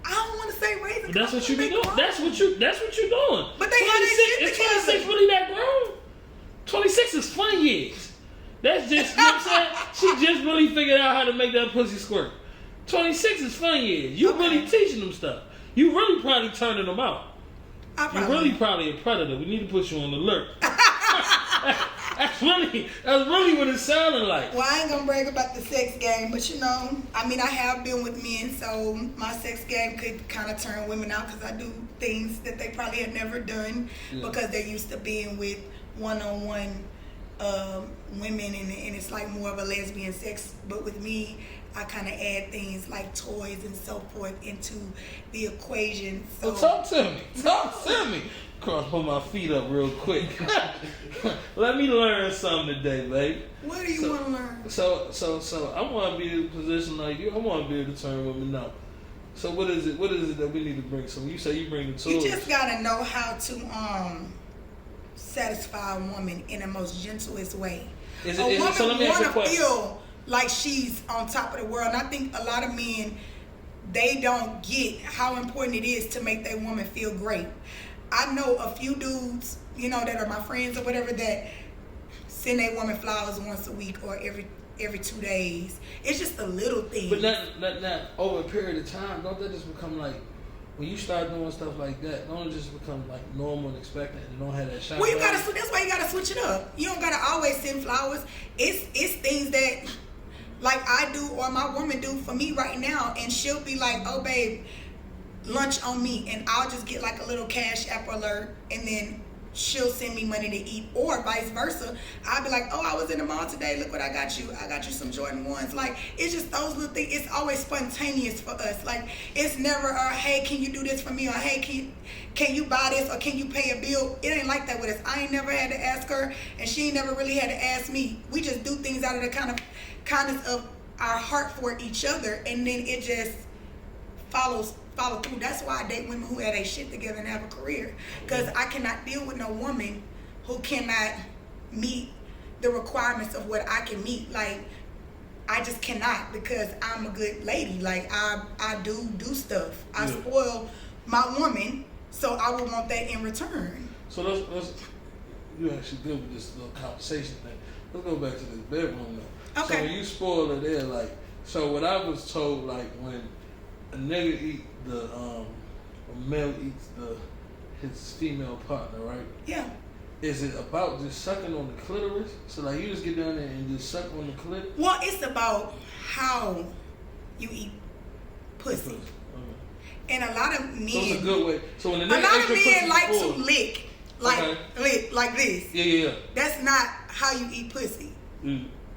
I don't want to say raising. That's what you be doing. That's what you're doing. But they had their shit together. 26 really that grown? 26 is fun years. That's just, you know what I'm saying? She just really figured out how to make that pussy squirt. 26 is fun years. You really teaching them stuff. You really probably turning them out. You're really probably a predator. We need to put you on alert. That's really what it sounded like. Well, I ain't gonna brag about the sex game, but I have been with men, so my sex game could kind of turn women out because I do things that they probably had never done because they're used to being with one-on-one women, and it's like more of a lesbian sex. But with me, I kind of add things like toys and so forth into the equation. So talk to me. Put my feet up real quick. Let me learn something today, babe. What do you want to learn? So I want to be in a position like you. I want to be able to turn women out. So what is it that we need to bring? So you say you bring the tools. You just gotta know how to satisfy a woman in the most gentlest way. A woman wanna feel like she's on top of the world. And I think a lot of men, they don't get how important it is to make their woman feel great. I know a few dudes, that are my friends or whatever, that send their woman flowers once a week or every 2 days. It's just a little thing. But not over a period of time, don't that just become like, when you start doing stuff like that, don't it just become like normal and expected and don't have that shot? Well, that's why you gotta switch it up. You don't gotta always send flowers. It's things that like I do or my woman do for me right now, and she'll be like, "Oh, babe, lunch on me," and I'll just get like a little Cash App alert, and then she'll send me money to eat, or vice versa. I'll be like, "Oh, I was in the mall today. Look what I got you. I got you some Jordan 1s." Like, it's just those little things. It's always spontaneous for us. Like, it's never, "Hey, can you do this for me?" or "Hey, can you buy this?" or "Can you pay a bill?" It ain't like that with us. I ain't never had to ask her, and she ain't never really had to ask me. We just do things out of the kindness of our heart for each other, and then it just follow through. That's why I date women who have their shit together and have a career, because I cannot deal with no woman who cannot meet the requirements of what I can meet. Like, I just cannot, because I'm a good lady. Like, I do stuff. I spoil my woman, so I would want that in return. So let's you actually good with this little conversation thing. Let's go back to this bedroom though. Okay. So when you spoil her there, like, so what I was told, like, when a nigga eat a male eats his female partner, right? Yeah. Is it about just sucking on the clitoris? So like you just get down there and just suck on the clit? Well, it's about how you eat pussy. Okay. And a lot of men. So it's a good way. So when the nigga a lot of extra men like pussy to lick, like this. Yeah. That's not how you eat pussy.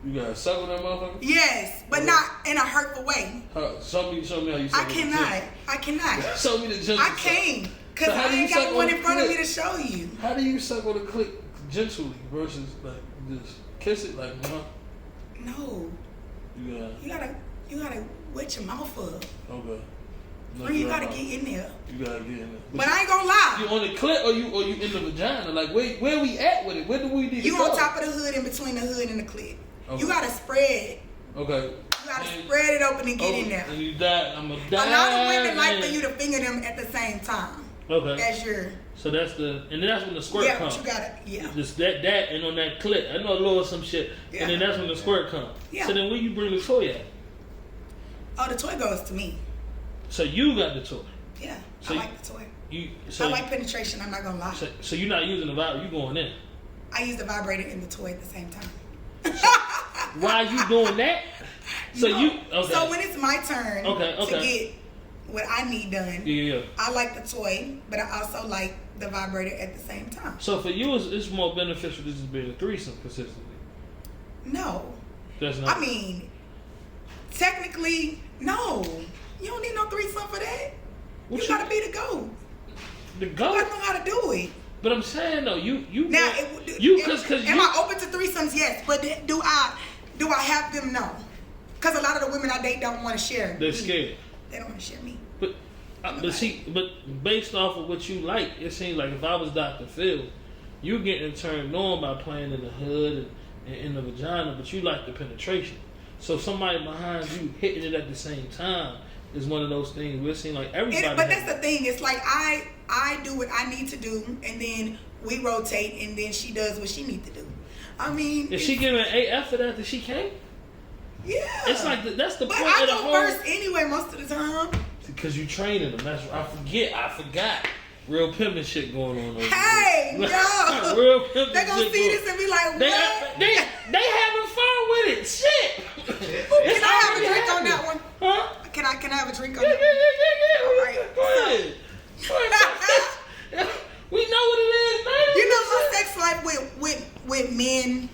You gotta suck on that motherfucker? Yes, but not in a hurtful way. Show me how you suck. I cannot. Show me the gentle. I can't, because I ain't got one in front of me to show you. How do you suck on the clit gently versus like just kiss it like No. You gotta wet your mouth up. Okay. No, you gotta get in there. You gotta get in there. But I ain't gonna lie. You on the clit or you in the vagina? Like where we at with it? Where do we need to go? You on top of the hood, in between the hood and the clit. Okay. You gotta spread. Okay. You gotta spread it open and get in there. And you die. I'm gonna die. A lot of women like for you to finger them at the same time. Okay. As your. So that's and then that's when the squirt comes. Yeah, but you gotta, Just that and on that clit. I know a little some shit. Yeah. And then that's when the squirt comes. Yeah. So then where you bring the toy at? Oh, the toy goes to me. So you got the toy. Yeah, so I like the toy. I like penetration, I'm not gonna lie. So you're not using the vibrator, you going in. I use the vibrator and the toy at the same time. Why are you doing that? So So when it's my turn to get what I need done, I like the toy, but I also like the vibrator at the same time. So for you, it's more beneficial to just be a threesome consistently. No. That's not. I mean, technically, no. You don't need no threesome for that. You gotta be the GOAT. The GOAT? You gotta know how to do it. But I'm saying though, you now am I open to threesomes? Yes, but do I have them? No, because a lot of the women I date don't want to share. They're scared. They don't want to share me. But based off of what you like, it seems like if I was Dr. Phil, you getting turned on by playing in the hood and in the vagina, but you like the penetration. So somebody behind you hitting it at the same time is one of those things where it seems like everybody. But that's the thing. It's like I do what I need to do, and then we rotate, and then she does what she needs to do. I mean, is she giving AF for that she can't? Yeah. It's like that's the point I of the go whole. First anyway, most of the time. Because you training them. That's I forgot. Real pimping shit going on over hey, there. no. Real pimping They're gonna shit see this and be like, what? They having fun with it. Shit. Can I have a drink on that one? Huh? Can I have a drink on that one? Yeah. All right. Go ahead. We know what it is, baby. You know, my sex life with men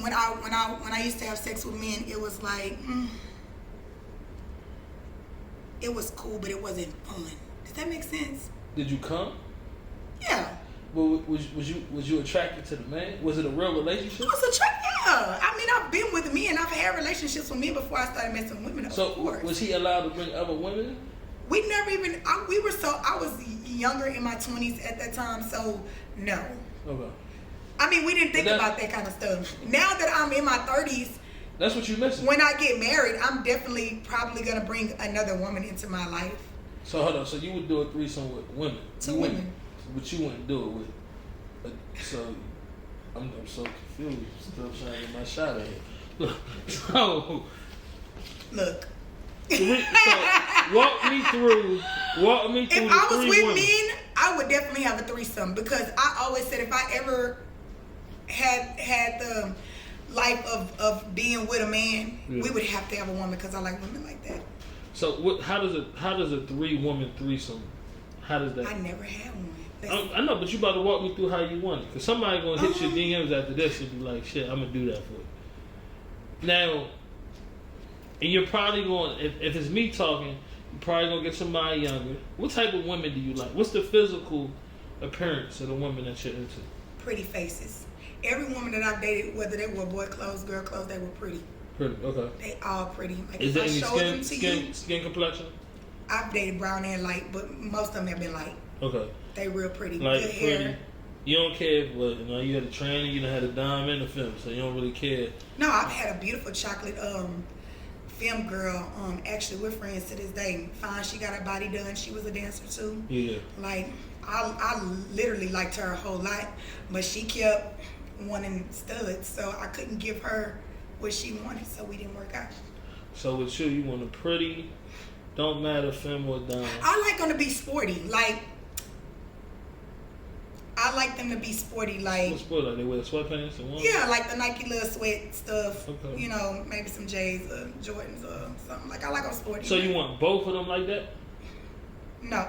when I used to have sex with men, it was like it was cool, but it wasn't fun. Does that make sense? Did you come? Yeah. Well, was you attracted to the man? Was it a real relationship? I was attracted. Yeah. I mean, I've been with men. I've had relationships with men before I started messing with women. So of course. was he allowed to bring other women? We never even. I was younger in my 20s at that time, so no. Okay. I mean, we didn't think about that kind of stuff. Now that I'm in my 30s, that's what you missing. When I get married, I'm definitely probably gonna bring another woman into my life. So hold on. So you would do a threesome with women? Two women. But you wouldn't do it with. So I'm so confused. Still trying to get my shot at it. So look. So walk me through. If I was with men, I would definitely have a threesome because I always said if I ever had the life of being with a man, we would have to have a woman because I like women like that. So how does a 3-woman threesome? How does that? I never had one. I know, but you about to walk me through how you want it because somebody gonna hit your DMs after this and be like, "Shit, I'm gonna do that for you." Now, and you're probably going if it's me talking, you're probably gonna get somebody younger. What type of women do you like? What's the physical appearance of the women that you're into? Pretty faces. Every woman that I've dated, whether they were boy clothes, girl clothes, they were pretty. Pretty, okay. They all pretty. Like is there any skin complexion? I've dated brown and light, but most of them have been light. Okay. They real pretty. Like good pretty. Hair. You don't care if you had a training, you done had a dime in the film, so you don't really care. No, I've had a beautiful chocolate film girl. Actually, we're friends to this day. Fine, she got her body done. She was a dancer too. Yeah. Like I literally liked her a whole lot, but she kept wanting studs, so I couldn't give her what she wanted, so we didn't work out. So with you want a pretty, don't matter femme or dime. I like them to be sporty. Like I like them to be sporty. Like what's sporty? Like they wear sweatpants and what? Yeah, like the Nike little sweat stuff. Okay. You know, maybe some J's or Jordans or something. Like I like them sporty. So you want both of them like that? No.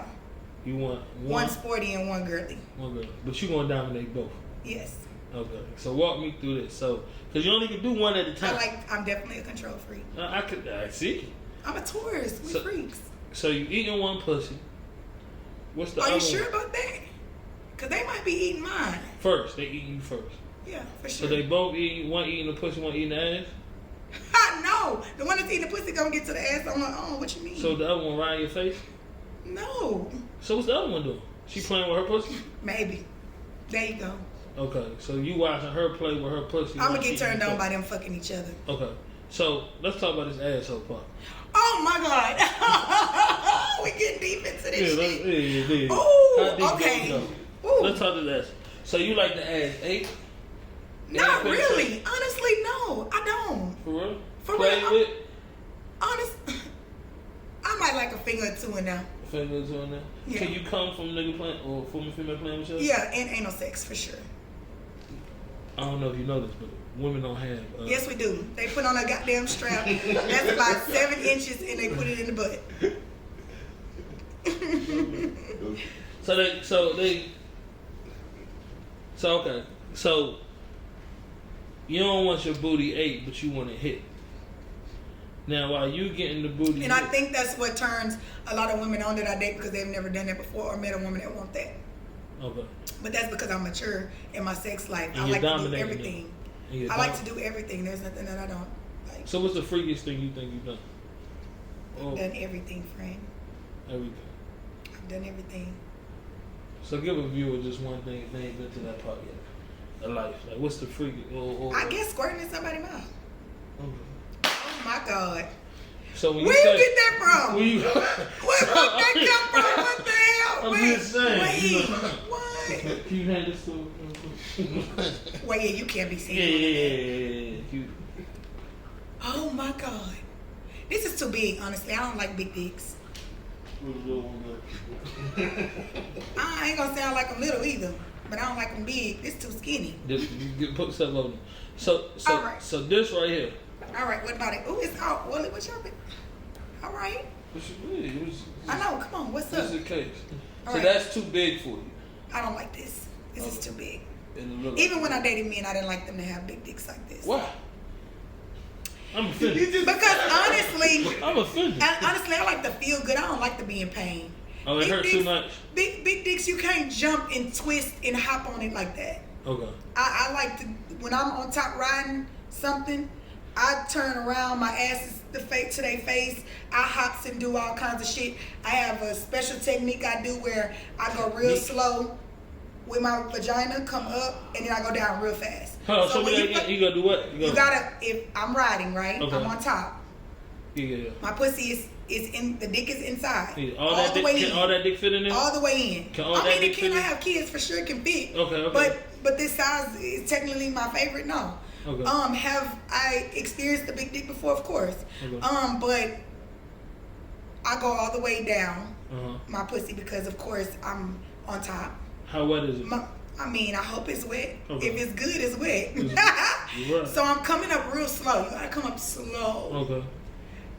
You want one sporty and one girly. One girl, but you gonna dominate both. Yes. Okay, so walk me through this. So, because you only can do one at a time. I'm definitely a control freak. I see. I'm a tourist. We freaks. So you eating one pussy. What's the other Are you sure about that? Because they might be eating mine. First, they eating you first. Yeah, for sure. So they both eat, one eating the pussy, one eating the ass? No. The one that's eating the pussy gonna get to the ass on her own. What you mean? So the other one around your face? No. So what's the other one doing? She playing with her pussy? Maybe. There you go. Okay, so you watching her play with her pussy. I'm gonna get turned on by them fucking each other. Okay, so let's talk about this asshole part. Oh my God. We getting deep into this shit. Yeah. Oh, okay. Ooh. Let's talk to that. So you like the ass 8? Not really. Honestly, no. I don't. For real? For play real. With? Honest. I might like a finger or two in there. A finger or two in there? Yeah. Can you come from nigga playing or from a female playing with you? Yeah, and anal sex for sure. I don't know if you know this, but women don't have. Yes, we do. They put on a goddamn strap. That's about 7 inches, and they put it in the butt. Okay. So you don't want your booty 8, but you want it hit. Now, while you getting the booty, and I think that's what turns a lot of women on that I date because they've never done that before or met a woman that want that. Okay. But that's because I'm mature in my sex life. And I like to do everything. I like to do everything. There's nothing that I don't like. So what's the freakiest thing you think you've done? I've done everything, friend. Everything. I've done everything. So give a viewer just one thing if they ain't been to that part yet. A life. Like what's the freakiest? I guess squirting in somebody's mouth. Okay. Oh my God. So when where you get that from? Where did that come from? What the hell? I'm just saying. Wait. What? Can you hand this to Wait, yeah, you can't be seen. Yeah. Oh my God. This is too big, honestly. I don't like big dicks. I ain't gonna sound like I'm little either, but I don't like them big. This too skinny. You put stuff on them. So right. So this right here. All right, what about it? Ooh, it's all Willie. What's your bit? All right. I know. Come on. What's up? This is the case. All so right. that's too big for you. I don't like this. This is too big. Even when I dated men, I didn't like them to have big dicks like this. Why? I'm offended. Because honestly, I'm offended. Honestly, I like to feel good. I don't like to be in pain. Oh, it hurts too much? Big dicks, you can't jump and twist and hop on it like that. Okay. I like to, when I'm on top riding something, I turn around, my ass is to their face. I hops and do all kinds of shit. I have a special technique I do where I go real slow with my vagina, come up, and then I go down real fast. So when you gotta do what? You gotta, if I'm riding, right? Okay. I'm on top. Yeah. My pussy is in, the dick is inside. Yeah. All that dick fit in there? All the way in. Can all that dick fit in? I have kids, for sure it can fit. Okay. But this size is technically my favorite, no. Okay. Have I experienced the big dick before? Of course. Okay. But I go all the way down my pussy because, of course, I'm on top. How wet is it? I hope it's wet. Okay. If it's good, it's wet. Right. So I'm coming up real slow. You gotta come up slow. Okay.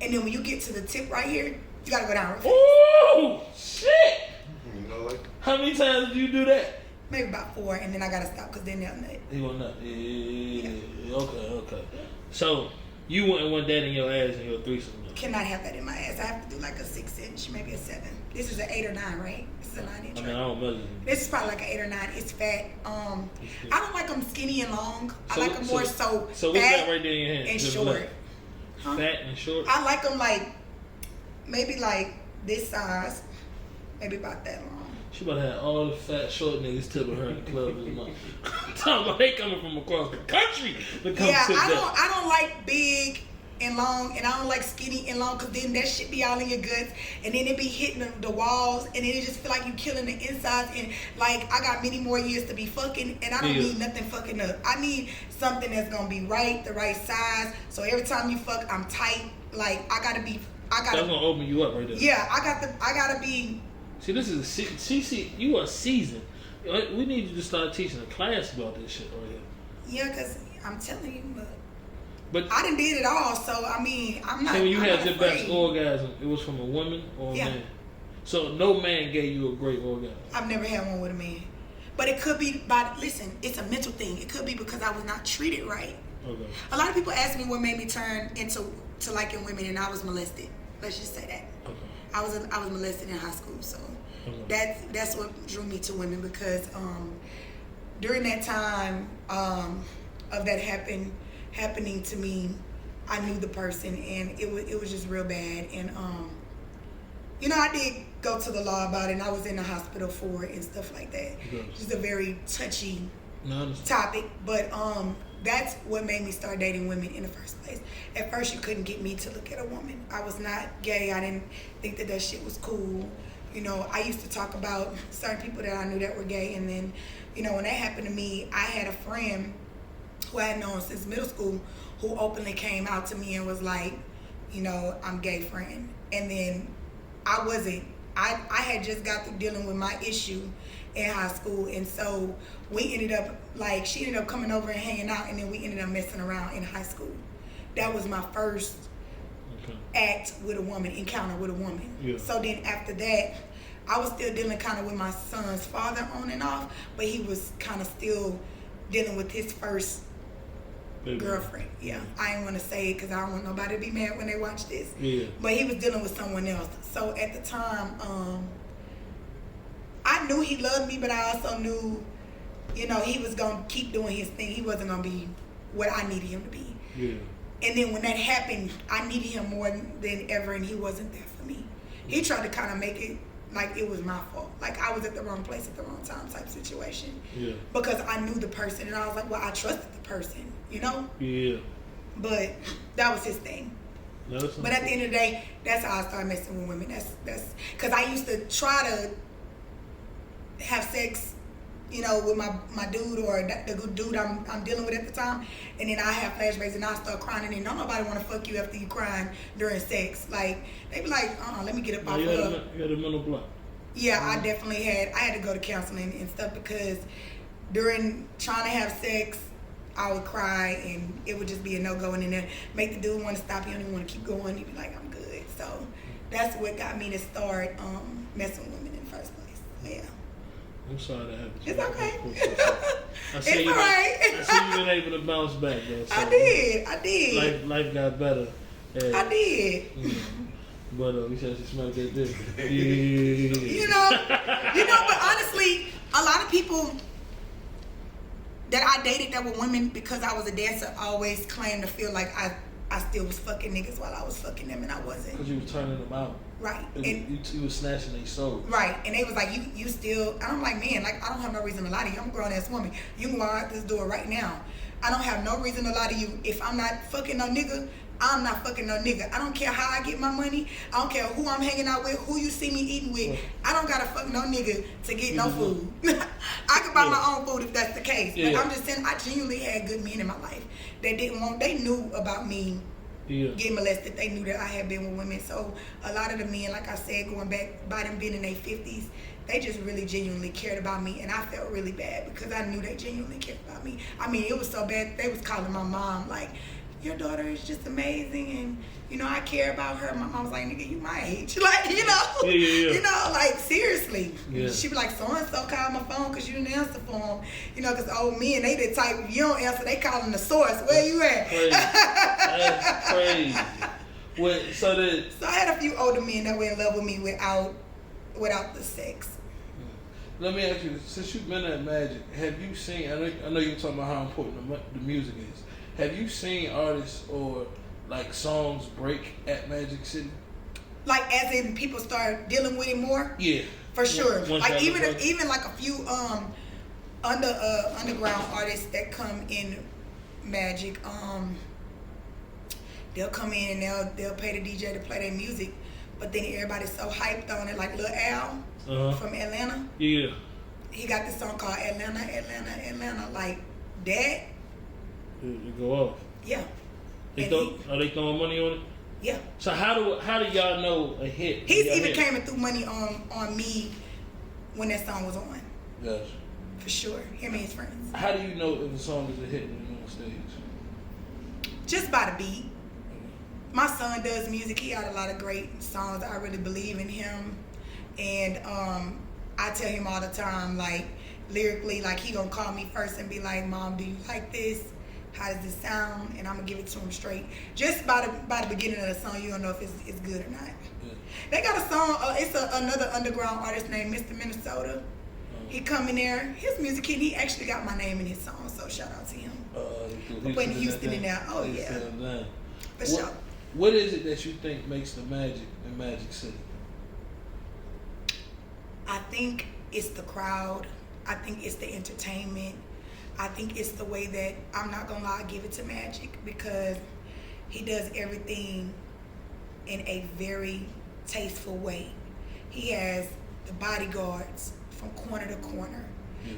And then when you get to the tip right here, you gotta go down real fast. Ooh, shit! You know, like, how many times did you do that? Maybe about 4, and then I gotta stop because then they'll nut. He won't nut. Yeah. Okay. So you wouldn't want that in your ass in your threesome? Cannot have that in my ass. I have to do like a 6-inch, maybe a 7. This is an 8 or 9, right? This is a 9-inch. I don't measure. This is probably like an 8 or 9. It's fat. I don't like them skinny and long. I like them more so what's that right there in your hand? And short. Huh? Fat and short. I like them like maybe like this size, maybe about that long. She about to have all the fat short niggas tipping her in the club this month. Talking about they coming from across the country to come tip that. I don't like big and long, and I don't like skinny and long, because then that shit be all in your guts, and then it be hitting the walls, and then it just feel like you killing the insides, and like I got many more years to be fucking, and I don't need nothing fucking up. I need something that's gonna be right, the right size, so every time you fuck, I'm tight. Like that's gonna open you up right there. Yeah, I gotta be. See, this is you are seasoned. We need you to start teaching a class about this shit right here. Yeah, because I'm telling you, but I done did it all, so I mean, I'm not. So when you had your best orgasm, it was from a woman or a man? So no man gave you a great orgasm? I've never had one with a man. But it could be listen, it's a mental thing. It could be because I was not treated right. Okay. A lot of people ask me what made me turn to liking women, and I was molested. Let's just say that. Okay. I was molested in high school, so that's what drew me to women, because during that time of that happening to me, I knew the person, and it was just real bad. And I did go to the law about it, and I was in the hospital for it and stuff like that. Just a very touchy topic, but that's what made me start dating women in the first place. At first, you couldn't get me to look at a woman. I was not gay. I didn't think that shit was cool. I used to talk about certain people that I knew that were gay, and then, when that happened to me, I had a friend who I had known since middle school who openly came out to me and was like, I'm gay, friend. And then I wasn't. I had just got through dealing with my issue in high school, and so we ended up, she ended up coming over and hanging out, and then we ended up messing around in high school. That was my first act with a woman, encounter with a woman. Yeah. So then after that, I was still dealing kind of with my son's father on and off, but he was kind of still dealing with his first girlfriend. Yeah, I ain't want to say it because I don't want nobody to be mad when they watch this. Yeah. But he was dealing with someone else. So at the time, I knew he loved me, but I also knew, he was going to keep doing his thing. He wasn't going to be what I needed him to be. Yeah. And then when that happened, I needed him more than ever, and he wasn't there for me. He tried to kind of make it like it was my fault. Like I was at the wrong place at the wrong time type situation. Yeah. Because I knew the person, and I was like, well, I trusted the person, Yeah. But that was his thing. But at the end of the day, that's how I started messing with women. That's because I used to try to have sex, with my dude or the good dude I'm dealing with at the time, and then I have flashbacks and I start crying, and then don't nobody want to fuck you after you crying during sex. Like they be like, let me get up off of her. You had a mental block. Yeah, I definitely had. I had to go to counseling and stuff because during trying to have sex, I would cry and it would just be a no-go, and then make the dude want to stop. You don't even want to keep going. He'd be like, I'm good. So that's what got me to start messing with women in the first place. Yeah. I'm sorry that happened. It's okay. I It's see you. alright. I see you been able to bounce back though. So, I did. Life got better. Yeah. I did. But we said she smelled that dick. Yeah. You know, but honestly, a lot of people that I dated that were women because I was a dancer always claimed to feel like I still was fucking niggas while I was fucking them, and I wasn't. Because you was turning them out. Right. And you was snatching their soul. Right. And they was like, you still, and I'm like, man, like, I don't have no reason to lie to you. I'm a grown ass woman. You can walk out this door right now. I don't have no reason to lie to you. If I'm not fucking no nigga, I'm not fucking no nigga. I don't care how I get my money. I don't care who I'm hanging out with, who you see me eating with. I don't gotta fuck no nigga to get no food. I can buy my own food if that's the case. But I'm just saying, I genuinely had good men in my life that they knew about me getting molested. They knew that I had been with women. So a lot of the men, like I said, going back by them being in their 50s, they just really genuinely cared about me, and I felt really bad because I knew they genuinely cared about me. I mean, it was so bad, they was calling my mom like, your daughter is just amazing, and you know, I care about her. My mom was like, nigga, you my age. Like, you know, you know, like, seriously. She be like, so-and-so called my phone because you didn't answer for him. You know, because old men, they the type, if you don't answer, they calling the source. Where you at? Crazy. That's crazy. So I had a few older men that were in love with me without the sex. Let me ask you, since you've been at Magic, have you seen, I know you were talking about how important the music is. Have you seen artists or like songs break at Magic City? Like as in people start dealing with it more? Yeah. For sure. Once like even like a few underground artists that come in Magic, they'll come in and they'll pay the DJ to play their music, but then everybody's so hyped on it, like Lil Al from Atlanta. Yeah. He got this song called Atlanta. Like that. You go off. Yeah. Are they throwing money on it? Yeah. So how do y'all know a hit? He's even came and threw money on me when that song was on. Yes. For sure. Him and his friends. How do you know if a song is a hit when you're on stage? Just by the beat. My son does music. He got a lot of great songs. I really believe in him. And I tell him all the time, like, lyrically, like, he gonna call me first and be like, Mom, do you like this? How does this sound? And I'm gonna give it to him straight. Just by the beginning of the song, you don't know if it's good or not. Yeah. They got a song. It's another underground artist named Mr. Minnesota. He come in there. His music, he actually got my name in his song. So shout out to him. For putting Houston in there. Oh yeah. For sure. What is it that you think makes the magic in Magic City? I think it's the crowd. I think it's the entertainment. I think it's the way that, I'm not gonna lie, I give it to Magic because he does everything in a very tasteful way. He has the bodyguards from corner to corner.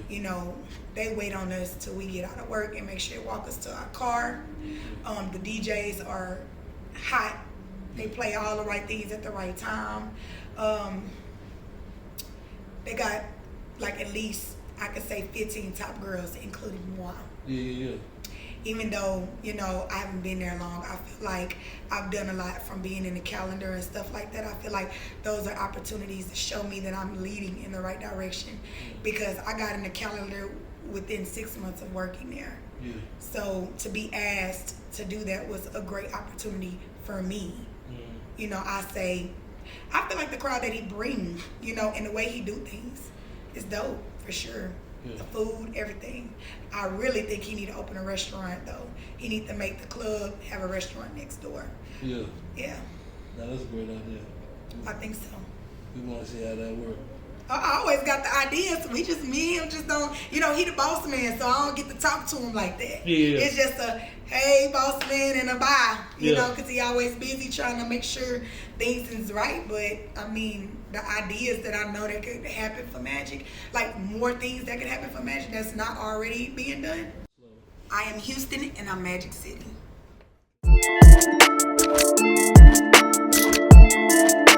You know, they wait on us till we get out of work and make sure they walk us to our car. The DJs are hot. They play all the right things at the right time. They got like at least, I could say 15 top girls, including moi. Yeah. Even though, you know, I haven't been there long, I feel like I've done a lot from being in the calendar and stuff like that. I feel like those are opportunities to show me that I'm leading in the right direction because I got in the calendar within 6 months of working there. Yeah. So to be asked to do that was a great opportunity for me. You know, I feel like the crowd that he brings, you know, and the way he do things is dope, for sure. Yeah. The food, everything. I really think he need to open a restaurant, though. He need to make the club have a restaurant next door. Yeah. Yeah. Now, that's a great idea. I think so. We want to see how that works. I always got the ideas. Me and him just don't, you know, he the boss man, so I don't get to talk to him like that. Yeah. It's just a, hey, boss man, and a bye, you know, because he always busy trying to make sure things is right. But, I mean, the ideas that I know that could happen for Magic, like more things that could happen for Magic that's not already being done. I am Houston, and I'm Magic City.